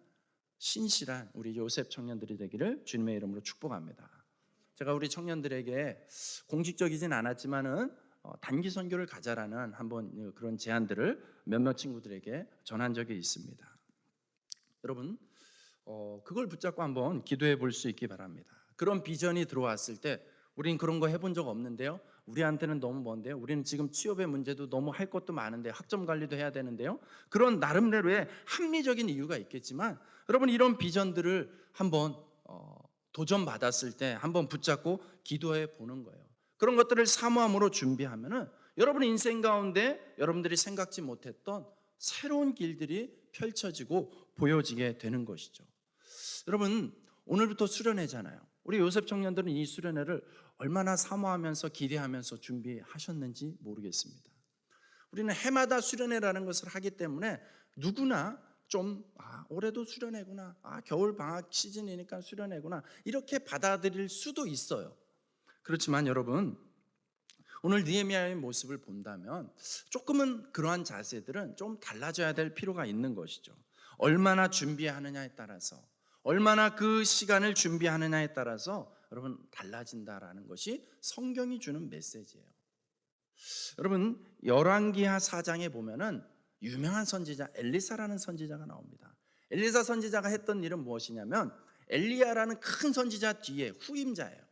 신실한 우리 요셉 청년들이 되기를 주님의 이름으로 축복합니다. 제가 우리 청년들에게 공식적이진 않았지만은 단기 선교를 가자라는 한번 그런 제안들을 몇몇 친구들에게 전한 적이 있습니다. 여러분 그걸 붙잡고 한번 기도해 볼 수 있기 바랍니다. 그런 비전이 들어왔을 때 우린 그런 거 해본 적 없는데요. 우리한테는 너무 먼데요. 우리는 지금 취업의 문제도 너무 할 것도 많은데 학점 관리도 해야 되는데요. 그런 나름대로의 합리적인 이유가 있겠지만 여러분 이런 비전들을 한번 도전받았을 때 한번 붙잡고 기도해 보는 거예요. 그런 것들을 사모함으로 준비하면은 여러분 인생 가운데 여러분들이 생각지 못했던 새로운 길들이 펼쳐지고 보여지게 되는 것이죠. 여러분 오늘부터 수련회잖아요. 우리 요셉 청년들은 이 수련회를 얼마나 사모하면서 기대하면서 준비하셨는지 모르겠습니다. 우리는 해마다 수련회라는 것을 하기 때문에 누구나 좀 올해도 수련회구나, 겨울 방학 시즌이니까 수련회구나 이렇게 받아들일 수도 있어요. 그렇지만 여러분 오늘 느헤미야의 모습을 본다면 조금은 그러한 자세들은 좀 달라져야 될 필요가 있는 것이죠. 얼마나 준비하느냐에 따라서, 얼마나 그 시간을 준비하느냐에 따라서 여러분 달라진다라는 것이 성경이 주는 메시지예요. 여러분 열왕기하 4장에 보면은 유명한 선지자 엘리사라는 선지자가 나옵니다. 엘리사 선지자가 했던 일은 무엇이냐면 엘리야라는 큰 선지자 뒤에 후임자예요.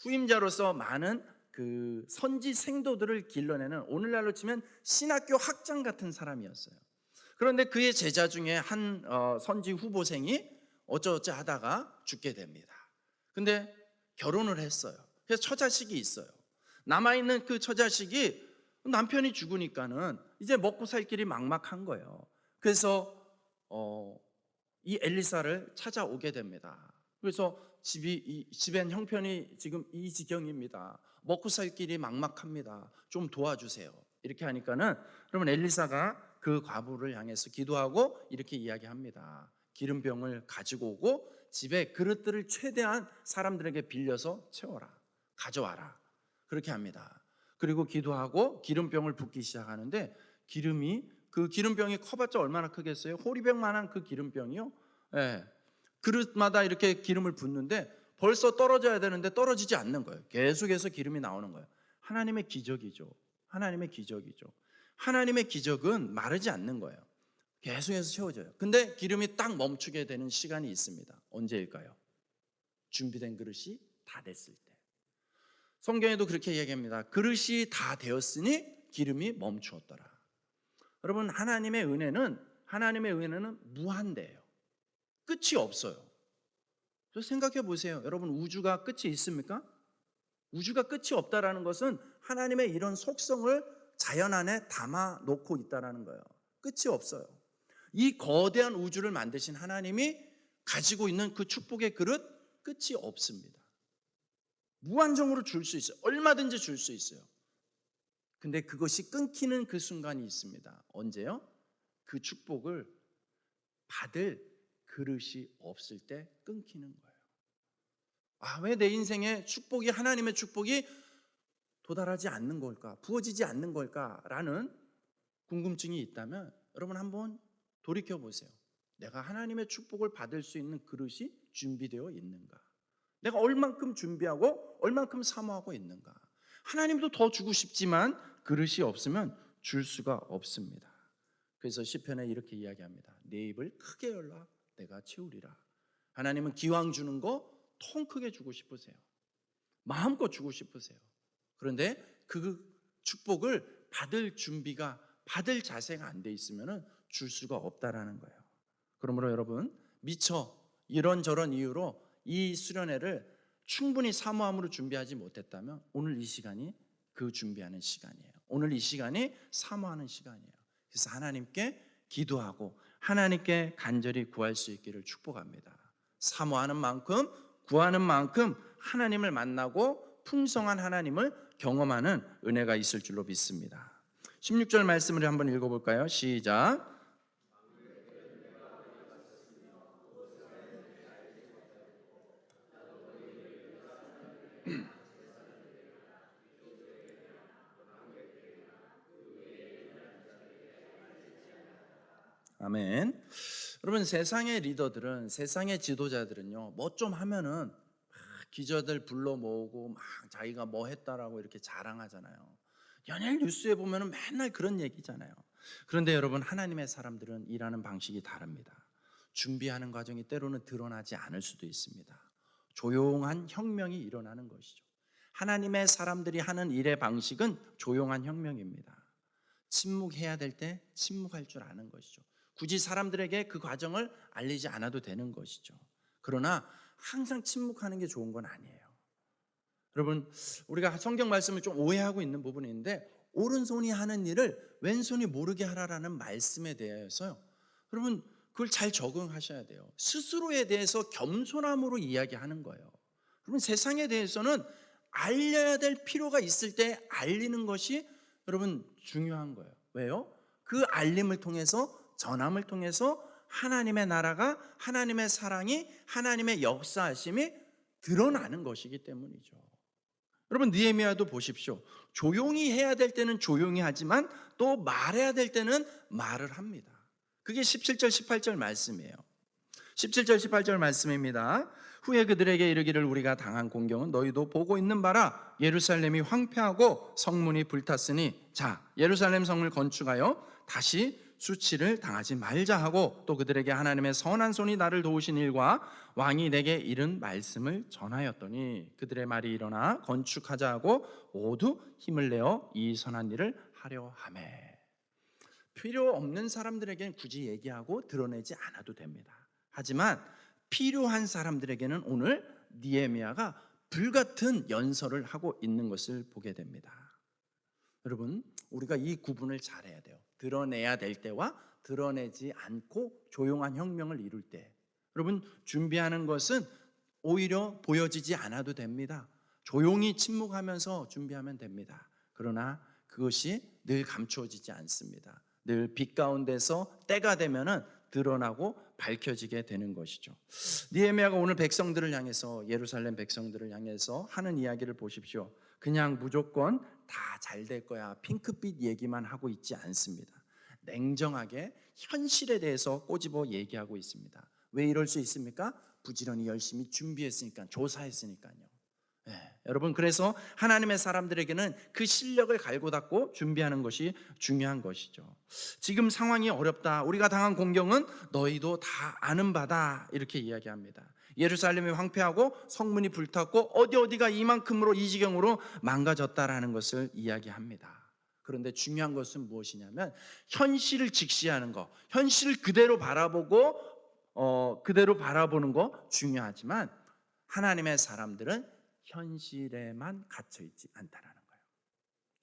후임자로서 많은 그 선지 생도들을 길러내는 오늘날로 치면 신학교 학장 같은 사람이었어요. 그런데 그의 제자 중에 한 선지 후보생이 어쩌어쩌 하다가 죽게 됩니다. 근데 결혼을 했어요. 그래서 처자식이 있어요. 남아있는 그 처자식이 남편이 죽으니까는 이제 먹고 살 길이 막막한 거예요. 그래서 이 엘리사를 찾아오게 됩니다. 그래서 집엔 형편이 지금 이 지경입니다. 먹고 살 길이 막막합니다. 좀 도와주세요. 이렇게 하니까는 그러면 엘리사가 그 과부를 향해서 기도하고 이렇게 이야기합니다. 기름병을 가지고 오고 집에 그릇들을 최대한 사람들에게 빌려서 채워라. 가져와라. 그렇게 합니다. 그리고 기도하고 기름병을 붓기 시작하는데 그 기름병이 커봤자 얼마나 크겠어요? 호리병만한 그 기름병이요. 그릇마다 이렇게 기름을 붓는데 벌써 떨어져야 되는데 떨어지지 않는 거예요. 계속해서 기름이 나오는 거예요. 하나님의 기적이죠. 하나님의 기적이죠. 하나님의 기적은 마르지 않는 거예요. 계속해서 채워져요. 근데 기름이 딱 멈추게 되는 시간이 있습니다. 언제일까요? 준비된 그릇이 다 됐을 때. 성경에도 그렇게 얘기합니다. 그릇이 다 되었으니 기름이 멈추었더라. 여러분 하나님의 은혜는 무한대예요. 끝이 없어요. 생각해 보세요. 여러분 우주가 끝이 있습니까? 우주가 끝이 없다라는 것은 하나님의 이런 속성을 자연 안에 담아 놓고 있다라는 거예요. 끝이 없어요. 이 거대한 우주를 만드신 하나님이 가지고 있는 그 축복의 그릇 끝이 없습니다. 무한정으로 줄 수 있어요. 얼마든지 줄 수 있어요. 근데 그것이 끊기는 그 순간이 있습니다. 언제요? 그 축복을 받을 그릇이 없을 때 끊기는 거예요. 왜 내 인생에 축복이 하나님의 축복이 도달하지 않는 걸까? 부어지지 않는 걸까라는 궁금증이 있다면 여러분 한번 돌이켜 보세요. 내가 하나님의 축복을 받을 수 있는 그릇이 준비되어 있는가? 내가 얼만큼 준비하고 얼만큼 사모하고 있는가? 하나님도 더 주고 싶지만 그릇이 없으면 줄 수가 없습니다. 그래서 시편에 이렇게 이야기합니다. 내 입을 크게 열라 내가 채우리라. 하나님은 기왕 주는 거 통 크게 주고 싶으세요. 마음껏 주고 싶으세요. 그런데 그 축복을 받을 준비가 받을 자세가 안 돼 있으면 줄 수가 없다라는 거예요. 그러므로 여러분 미처 이런저런 이유로 이 수련회를 충분히 사모함으로 준비하지 못했다면 오늘 이 시간이 그 준비하는 시간이에요. 오늘 이 시간이 사모하는 시간이에요. 그래서 하나님께 기도하고 하나님께 간절히 구할 수 있기를 축복합니다. 사모하는 만큼 구하는 만큼 하나님을 만나고 풍성한 하나님을 경험하는 은혜가 있을 줄로 믿습니다. 16절 말씀을 한번 읽어볼까요? 시작. 아멘. 여러분, 세상의 리더들은, 세상의 지도자들은요, 뭐 좀 하면은 막 기자들 불러 모으고 막 자기가 뭐 했다라고 이렇게 자랑하잖아요. 연일 뉴스에 보면은 맨날 그런 얘기잖아요. 그런데 여러분, 하나님의 사람들은 일하는 방식이 다릅니다. 준비하는 과정이 때로는 드러나지 않을 수도 있습니다. 조용한 혁명이 일어나는 것이죠. 하나님의 사람들이 하는 일의 방식은 조용한 혁명입니다. 침묵해야 될 때 침묵할 줄 아는 것이죠. 굳이 사람들에게 그 과정을 알리지 않아도 되는 것이죠. 그러나 항상 침묵하는 게 좋은 건 아니에요. 여러분, 우리가 성경 말씀을 좀 오해하고 있는 부분이 있는데, 오른손이 하는 일을 왼손이 모르게 하라라는 말씀에 대해서요, 여러분, 그걸 잘 적응하셔야 돼요. 스스로에 대해서 겸손함으로 이야기하는 거예요. 여러분, 세상에 대해서는 알려야 될 필요가 있을 때 알리는 것이 여러분 중요한 거예요. 왜요? 그 알림을 통해서, 전함을 통해서 하나님의 나라가, 하나님의 사랑이, 하나님의 역사하심이 드러나는 것이기 때문이죠. 여러분, 느헤미야도 보십시오. 조용히 해야 될 때는 조용히 하지만 또 말해야 될 때는 말을 합니다. 그게 17절 18절 말씀이에요. 17절 18절 말씀입니다. 후에 그들에게 이르기를 우리가 당한 공경은 너희도 보고 있는 바라. 예루살렘이 황폐하고 성문이 불탔으니 자, 예루살렘 성을 건축하여 다시 수치를 당하지 말자 하고, 또 그들에게 하나님의 선한 손이 나를 도우신 일과 왕이 내게 이른 말씀을 전하였더니 그들의 말이 일어나 건축하자 하고 모두 힘을 내어 이 선한 일을 하려 하매. 필요 없는 사람들에게는 굳이 얘기하고 드러내지 않아도 됩니다. 하지만 필요한 사람들에게는 오늘 느헤미야가 불같은 연설을 하고 있는 것을 보게 됩니다. 여러분, 우리가 이 구분을 잘해야 돼요. 드러내야 될 때와 드러내지 않고 조용한 혁명을 이룰 때. 여러분, 준비하는 것은 오히려 보여지지 않아도 됩니다. 조용히 침묵하면서 준비하면 됩니다. 그러나 그것이 늘 감추어지지 않습니다. 늘 빛 가운데서 때가 되면은 드러나고 밝혀지게 되는 것이죠. 느헤미야가 오늘 백성들을 향해서, 예루살렘 백성들을 향해서 하는 이야기를 보십시오. 그냥 무조건 다 잘 될 거야, 핑크빛 얘기만 하고 있지 않습니다. 냉정하게 현실에 대해서 꼬집어 얘기하고 있습니다. 왜 이럴 수 있습니까? 부지런히 열심히 준비했으니까, 조사했으니까요. 여러분, 그래서 하나님의 사람들에게는 그 실력을 갈고 닦고 준비하는 것이 중요한 것이죠. 지금 상황이 어렵다, 우리가 당한 공경은 너희도 다 아는 바다, 이렇게 이야기합니다. 예루살렘이 황폐하고 성문이 불탔고 어디가 이만큼으로, 이 지경으로 망가졌다라는 것을 이야기합니다. 그런데 중요한 것은 무엇이냐면 현실을 직시하는 것, 현실을 그대로 바라보고 그대로 바라보는 거 중요하지만 하나님의 사람들은 현실에만 갇혀있지 않다라는 거예요.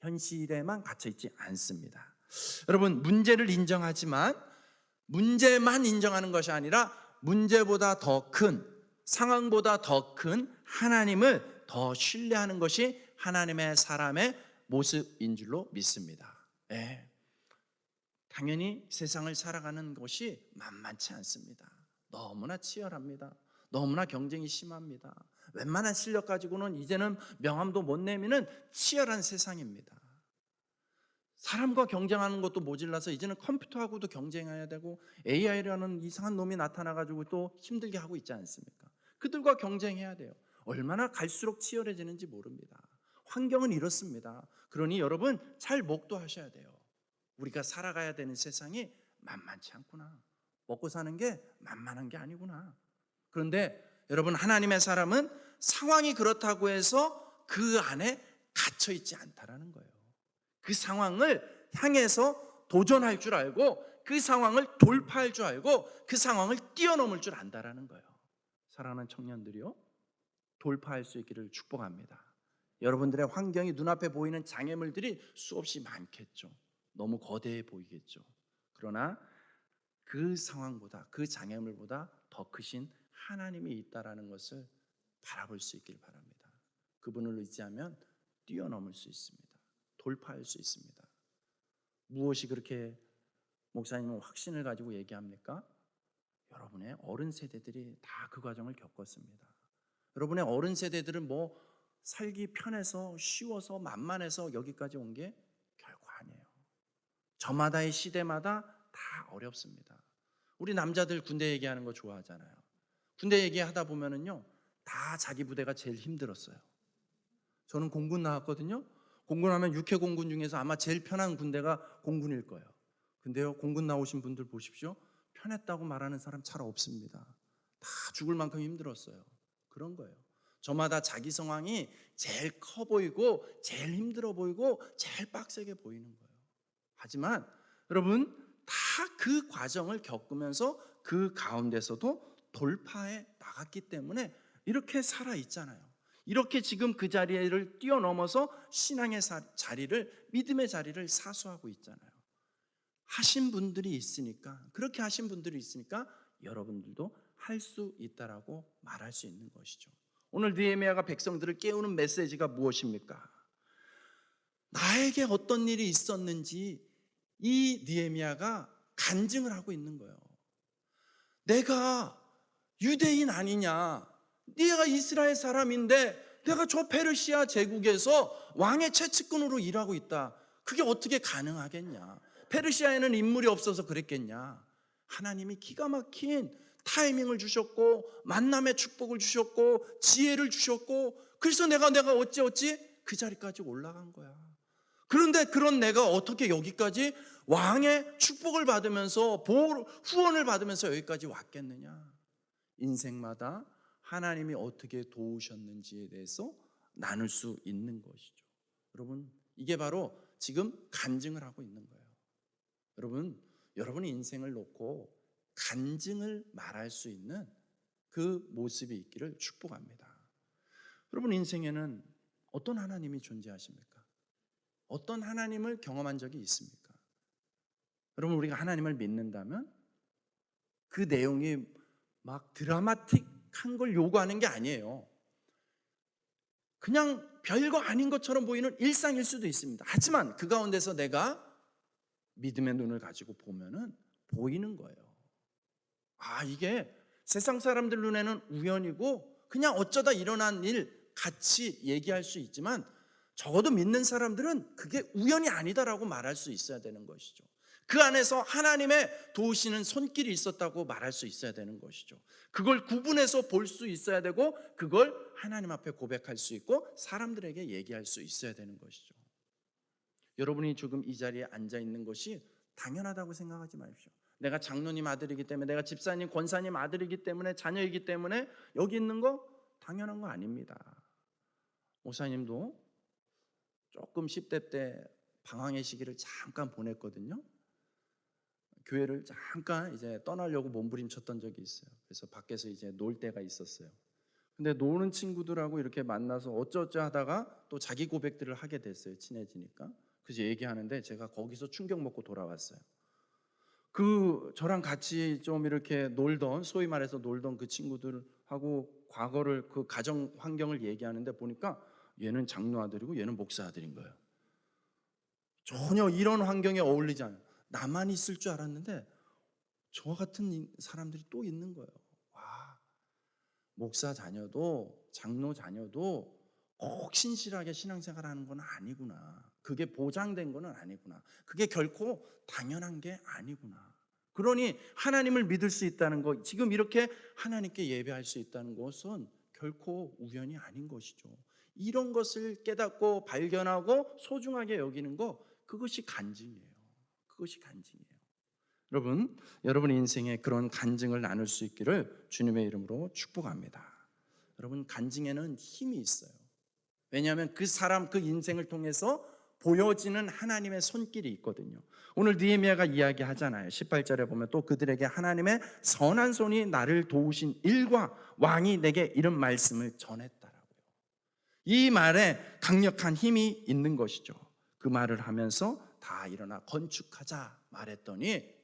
현실에만 갇혀있지 않습니다. 여러분, 문제를 인정하지만 문제만 인정하는 것이 아니라 문제보다 더 큰, 상황보다 더 큰 하나님을 더 신뢰하는 것이 하나님의 사람의 모습인 줄로 믿습니다. 당연히 세상을 살아가는 것이 만만치 않습니다. 너무나 치열합니다. 너무나 경쟁이 심합니다. 웬만한 실력 가지고는 이제는 명함도 못 내미는 치열한 세상입니다. 사람과 경쟁하는 것도 모질라서 이제는 컴퓨터하고도 경쟁해야 되고 AI라는 이상한 놈이 나타나가지고 또 힘들게 하고 있지 않습니까? 그들과 경쟁해야 돼요. 얼마나 갈수록 치열해지는지 모릅니다. 환경은 이렇습니다. 그러니 여러분, 잘 목도하셔야 돼요. 우리가 살아가야 되는 세상이 만만치 않구나. 먹고 사는 게 만만한 게 아니구나. 그런데 여러분, 하나님의 사람은 상황이 그렇다고 해서 그 안에 갇혀 있지 않다라는 거예요. 그 상황을 향해서 도전할 줄 알고, 그 상황을 돌파할 줄 알고, 그 상황을 뛰어넘을 줄 안다라는 거예요. 사랑하는 청년들이요, 돌파할 수 있기를 축복합니다. 여러분들의 환경이 눈앞에 보이는 장애물들이 수없이 많겠죠. 너무 거대해 보이겠죠. 그러나 그 상황보다, 그 장애물보다 더 크신 하나님이 있다라는 것을 바라볼 수 있길 바랍니다. 그분을 의지하면 뛰어넘을 수 있습니다. 돌파할 수 있습니다. 무엇이 그렇게 목사님은 확신을 가지고 얘기합니까? 여러분의 어른 세대들이 다 그 과정을 겪었습니다. 여러분의 어른 세대들은 뭐 살기 편해서, 쉬워서, 만만해서 여기까지 온 게 결코 아니에요. 저마다의 시대마다 다 어렵습니다. 우리 남자들 군대 얘기하는 거 좋아하잖아요. 군대 얘기하다 보면은요, 다 자기 부대가 제일 힘들었어요. 저는 공군 나왔거든요. 공군하면 육해공군 중에서 아마 제일 편한 군대가 공군일 거예요. 근데요, 공군 나오신 분들 보십시오. 편했다고 말하는 사람 잘 없습니다. 다 죽을 만큼 힘들었어요. 그런 거예요. 저마다 자기 상황이 제일 커 보이고 제일 힘들어 보이고 제일 빡세게 보이는 거예요. 하지만 여러분, 다 그 과정을 겪으면서 그 가운데서도 돌파해 나갔기 때문에 이렇게 살아 있잖아요. 이렇게 지금 그 자리를 뛰어넘어서 신앙의 자리를, 믿음의 자리를 사수하고 있잖아요. 하신 분들이 있으니까, 그렇게 하신 분들이 있으니까 여러분들도 할 수 있다라고 말할 수 있는 것이죠. 오늘 느헤미야가 백성들을 깨우는 메시지가 무엇입니까? 나에게 어떤 일이 있었는지 이 느헤미야가 간증을 하고 있는 거예요. 내가 유대인 아니냐? 네가 이스라엘 사람인데 내가 저 페르시아 제국에서 왕의 채찍꾼으로 일하고 있다. 그게 어떻게 가능하겠냐? 페르시아에는 인물이 없어서 그랬겠냐? 하나님이 기가 막힌 타이밍을 주셨고 만남의 축복을 주셨고 지혜를 주셨고, 그래서 내가 어찌 그 자리까지 올라간 거야. 그런데 그런 내가 어떻게 여기까지 왕의 축복을 받으면서 후원을 받으면서 여기까지 왔겠느냐? 인생마다 하나님이 어떻게 도우셨는지에 대해서 나눌 수 있는 것이죠. 여러분, 이게 바로 지금 간증을 하고 있는 거예요. 여러분의 인생을 놓고 간증을 말할 수 있는 그 모습이 있기를 축복합니다. 여러분 인생에는 어떤 하나님이 존재하십니까? 어떤 하나님을 경험한 적이 있습니까? 여러분, 우리가 하나님을 믿는다면 그 내용이 막 드라마틱한 걸 요구하는 게 아니에요. 그냥 별거 아닌 것처럼 보이는 일상일 수도 있습니다. 하지만 그 가운데서 내가 믿음의 눈을 가지고 보면은 보이는 거예요. 이게 세상 사람들 눈에는 우연이고 그냥 어쩌다 일어난 일 같이 얘기할 수 있지만, 적어도 믿는 사람들은 그게 우연이 아니다라고 말할 수 있어야 되는 것이죠. 그 안에서 하나님의 도우시는 손길이 있었다고 말할 수 있어야 되는 것이죠. 그걸 구분해서 볼 수 있어야 되고, 그걸 하나님 앞에 고백할 수 있고 사람들에게 얘기할 수 있어야 되는 것이죠. 여러분이 지금 이 자리에 앉아 있는 것이 당연하다고 생각하지 마십시오. 내가 장로님 아들이기 때문에, 내가 집사님, 권사님 아들이기 때문에, 자녀이기 때문에 여기 있는 거 당연한 거 아닙니다. 목사님도 조금 10대 때 방황의 시기를 잠깐 보냈거든요. 교회를 잠깐 이제 떠나려고 몸부림쳤던 적이 있어요. 그래서 밖에서 이제 놀 때가 있었어요. 근데 노는 친구들하고 이렇게 만나서 어쩌어쩌 하다가 또 자기 고백들을 하게 됐어요. 친해지니까. 그래서 얘기하는데 제가 거기서 충격 먹고 돌아왔어요. 저랑 같이 좀 이렇게 놀던, 소위 말해서 놀던 그 친구들하고 과거를, 그 가정 환경을 얘기하는데 보니까 얘는 장로 아들이고 얘는 목사 아들인 거예요. 전혀 이런 환경에 어울리지 않아요. 나만 있을 줄 알았는데 저 같은 사람들이 또 있는 거예요. 목사 자녀도, 장로 자녀도 꼭 신실하게 신앙생활하는 건 아니구나. 그게 보장된 건 아니구나. 그게 결코 당연한 게 아니구나. 그러니 하나님을 믿을 수 있다는 것, 지금 이렇게 하나님께 예배할 수 있다는 것은 결코 우연이 아닌 것이죠. 이런 것을 깨닫고 발견하고 소중하게 여기는 것, 그것이 간증이에요. 그것이 간증이에요. 여러분 인생에 그런 간증을 나눌 수 있기를 주님의 이름으로 축복합니다. 여러분, 간증에는 힘이 있어요. 왜냐하면 그 사람, 그 인생을 통해서 보여지는 하나님의 손길이 있거든요. 오늘 느헤미야가 이야기하잖아요. 18절에 보면 또 그들에게 하나님의 선한 손이 나를 도우신 일과 왕이 내게 이런 말씀을 전했다라고요. 이 말에 강력한 힘이 있는 것이죠. 그 말을 하면서 다 일어나 건축하자 말했더니,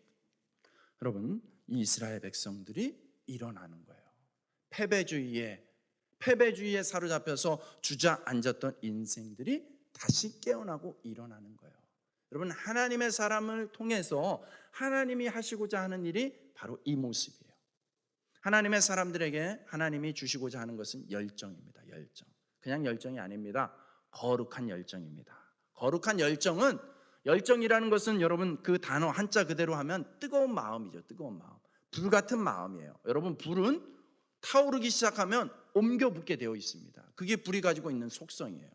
여러분, 이 이스라엘 백성들이 일어나는 거예요. 패배주의에 사로잡혀서 주저앉았던 인생들이 다시 깨어나고 일어나는 거예요. 여러분, 하나님의 사람을 통해서 하나님이 하시고자 하는 일이 바로 이 모습이에요. 하나님의 사람들에게 하나님이 주시고자 하는 것은 열정입니다. 열정. 그냥 열정이 아닙니다. 거룩한 열정입니다. 거룩한 열정은, 열정이라는 것은 여러분 그 단어 한자 그대로 하면 뜨거운 마음이죠. 뜨거운 마음. 불 같은 마음이에요. 여러분, 불은 타오르기 시작하면 옮겨 붙게 되어 있습니다. 그게 불이 가지고 있는 속성이에요.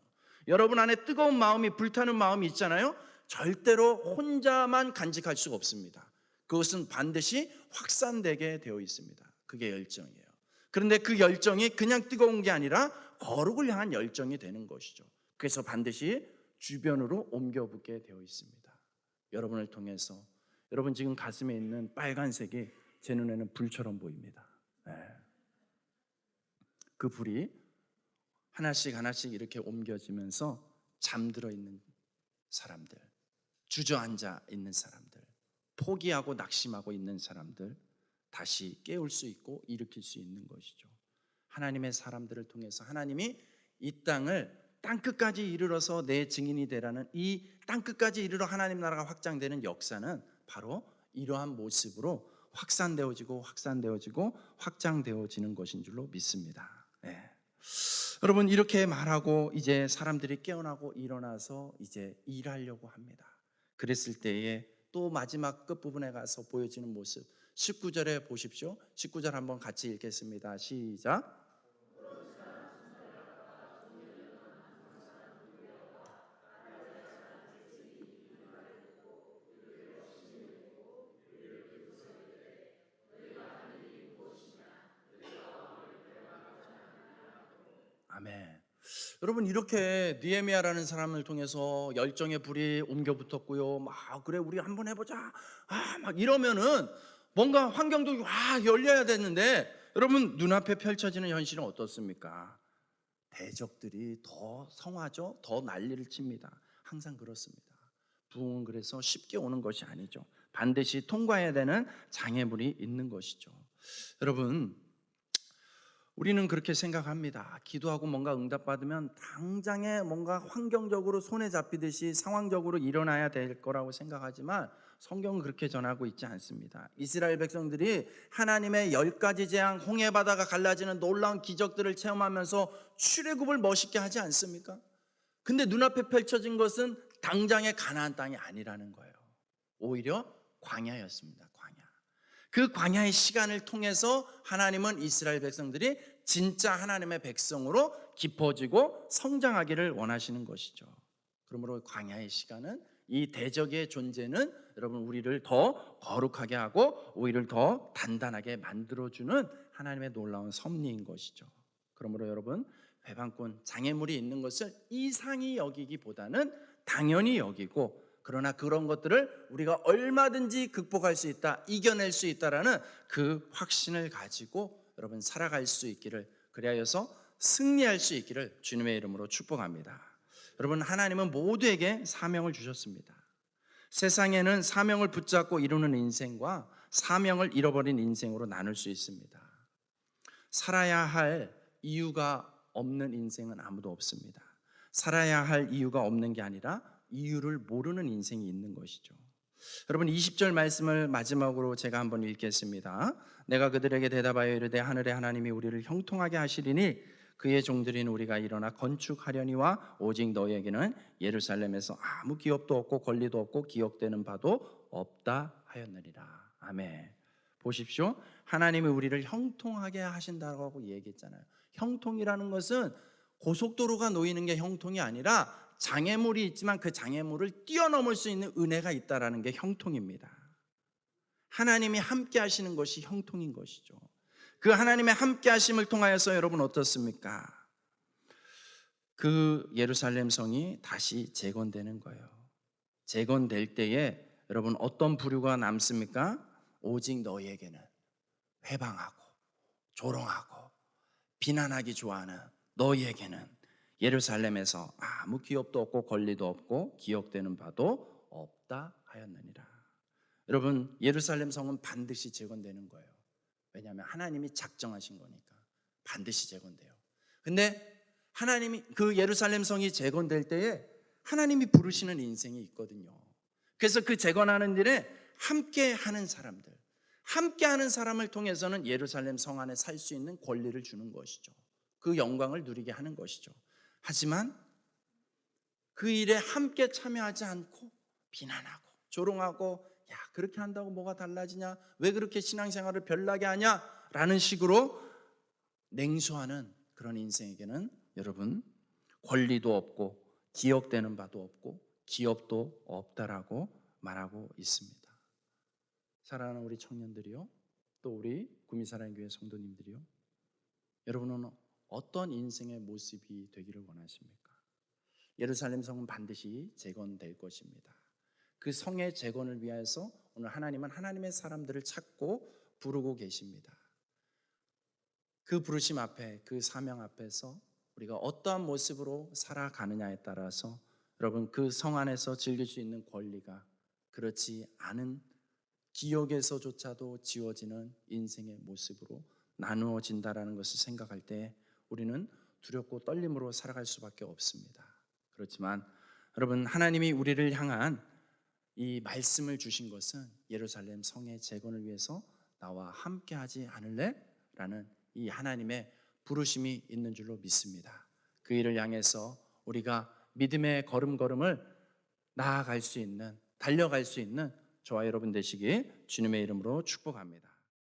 여러분 안에 뜨거운 마음이, 불타는 마음이 있잖아요. 절대로 혼자만 간직할 수가 없습니다. 그것은 반드시 확산되게 되어 있습니다. 그게 열정이에요. 그런데 그 열정이 그냥 뜨거운 게 아니라 거룩을 향한 열정이 되는 것이죠. 그래서 반드시 주변으로 옮겨 붙게 되어 있습니다. 여러분을 통해서, 여러분 지금 가슴에 있는 빨간색이 제 눈에는 불처럼 보입니다. 네. 그 불이 하나씩 하나씩 이렇게 옮겨지면서 잠들어 있는 사람들, 주저앉아 있는 사람들, 포기하고 낙심하고 있는 사람들 다시 깨울 수 있고 일으킬 수 있는 것이죠. 하나님의 사람들을 통해서 하나님이 이 땅을 땅끝까지 이르러서 내 증인이 되라는, 이 땅끝까지 이르러 하나님 나라가 확장되는 역사는 바로 이러한 모습으로 확산되어지고 확장되어지는 것인 줄로 믿습니다. 네. 여러분, 이렇게 말하고 이제 사람들이 깨어나고 일어나서 이제 일하려고 합니다. 그랬을 때에 또 마지막 끝부분에 가서 보여지는 모습, 19절에 보십시오. 19절 한번 같이 읽겠습니다. 시작. 아멘. 여러분, 이렇게 느헤미야라는 사람을 통해서 열정의 불이 옮겨 붙었고요. 막 그래 우리 한번 해보자. 막 이러면은 뭔가 환경도 열려야 되는데, 여러분 눈앞에 펼쳐지는 현실은 어떻습니까? 대적들이 더 성하죠. 더 난리를 칩니다. 항상 그렇습니다. 부흥은 그래서 쉽게 오는 것이 아니죠. 반드시 통과해야 되는 장애물이 있는 것이죠. 여러분, 우리는 그렇게 생각합니다. 기도하고 뭔가 응답받으면 당장에 뭔가 환경적으로 손에 잡히듯이 상황적으로 일어나야 될 거라고 생각하지만 성경은 그렇게 전하고 있지 않습니다. 이스라엘 백성들이 하나님의 10가지 재앙, 홍해바다가 갈라지는 놀라운 기적들을 체험하면서 출애굽을 멋있게 하지 않습니까? 근데 눈앞에 펼쳐진 것은 당장의 가나안 땅이 아니라는 거예요. 오히려 광야였습니다. 그 광야의 시간을 통해서 하나님은 이스라엘 백성들이 진짜 하나님의 백성으로 깊어지고 성장하기를 원하시는 것이죠. 그러므로 광야의 시간은, 이 대적의 존재는 여러분 우리를 더 거룩하게 하고 우리를 더 단단하게 만들어주는 하나님의 놀라운 섭리인 것이죠. 그러므로 여러분, 회방꾼, 장애물이 있는 것을 이상히 여기기보다는 당연히 여기고, 그러나 그런 것들을 우리가 얼마든지 극복할 수 있다, 이겨낼 수 있다라는 그 확신을 가지고 여러분 살아갈 수 있기를, 그리하여서 승리할 수 있기를 주님의 이름으로 축복합니다. 여러분, 하나님은 모두에게 사명을 주셨습니다. 세상에는 사명을 붙잡고 이루는 인생과 사명을 잃어버린 인생으로 나눌 수 있습니다. 살아야 할 이유가 없는 인생은 아무도 없습니다. 살아야 할 이유가 없는 게 아니라 이유를 모르는 인생이 있는 것이죠. 여러분, 20절 말씀을 마지막으로 제가 한번 읽겠습니다. 내가 그들에게 대답하여 이르되 하늘의 하나님이 우리를 형통하게 하시리니 그의 종들인 우리가 일어나 건축하려니와 오직 너희에게는 예루살렘에서 아무 기업도 없고 권리도 없고 기억되는 바도 없다 하였느니라. 아멘. 보십시오. 하나님이 우리를 형통하게 하신다고 얘기했잖아요. 형통이라는 것은 고속도로가 놓이는 게 형통이 아니라 장애물이 있지만 그 장애물을 뛰어넘을 수 있는 은혜가 있다라는 게 형통입니다. 하나님이 함께 하시는 것이 형통인 것이죠. 그 하나님의 함께 하심을 통하여서 여러분 어떻습니까? 그 예루살렘 성이 다시 재건되는 거예요. 재건될 때에 여러분 어떤 부류가 남습니까? 오직 너희에게는 회방하고 조롱하고 비난하기 좋아하는 너희에게는 예루살렘에서 아무 기업도 없고 권리도 없고 기억되는 바도 없다 하였느니라. 여러분, 예루살렘 성은 반드시 재건되는 거예요. 왜냐하면 하나님이 작정하신 거니까 반드시 재건돼요. 근데 하나님이 그 예루살렘 성이 재건될 때에 하나님이 부르시는 인생이 있거든요. 그래서 그 재건하는 일에 함께 하는 사람들, 함께 하는 사람을 통해서는 예루살렘 성 안에 살 수 있는 권리를 주는 것이죠. 그 영광을 누리게 하는 것이죠. 하지만 그 일에 함께 참여하지 않고 비난하고 조롱하고 야, 그렇게 한다고 뭐가 달라지냐? 왜 그렇게 신앙생활을 별나게 하냐? 라는 식으로 냉소하는 그런 인생에게는 여러분 권리도 없고 기억되는 바도 없고 기업도 없다라고 말하고 있습니다. 사랑하는 우리 청년들이요, 또 우리 구미사랑교회 성도님들이요, 여러분은 어떤 인생의 모습이 되기를 원하십니까? 예루살렘 성은 반드시 재건될 것입니다. 그 성의 재건을 위해서 오늘 하나님은 하나님의 사람들을 찾고 부르고 계십니다. 그 부르심 앞에, 그 사명 앞에서 우리가 어떠한 모습으로 살아가느냐에 따라서 여러분 그 성 안에서 즐길 수 있는 권리가 그렇지 않은 기억에서조차도 지워지는 인생의 모습으로 나누어진다라는 것을 생각할 때 우리는 두렵고 떨림으로 살아갈 수밖에 없습니다. 그렇지만 여러분 하나님이 우리를 향한 이 말씀을 주신 것은 예루살렘 성의 재건을 위해서 나와 함께하지 않을래? 라는 이 하나님의 부르심이 있는 줄로 믿습니다. 그 일을 향해서 우리가 믿음의 걸음걸음을 나아갈 수 있는, 달려갈 수 있는 저와 여러분 되시기 주님의 이름으로 축복합니다.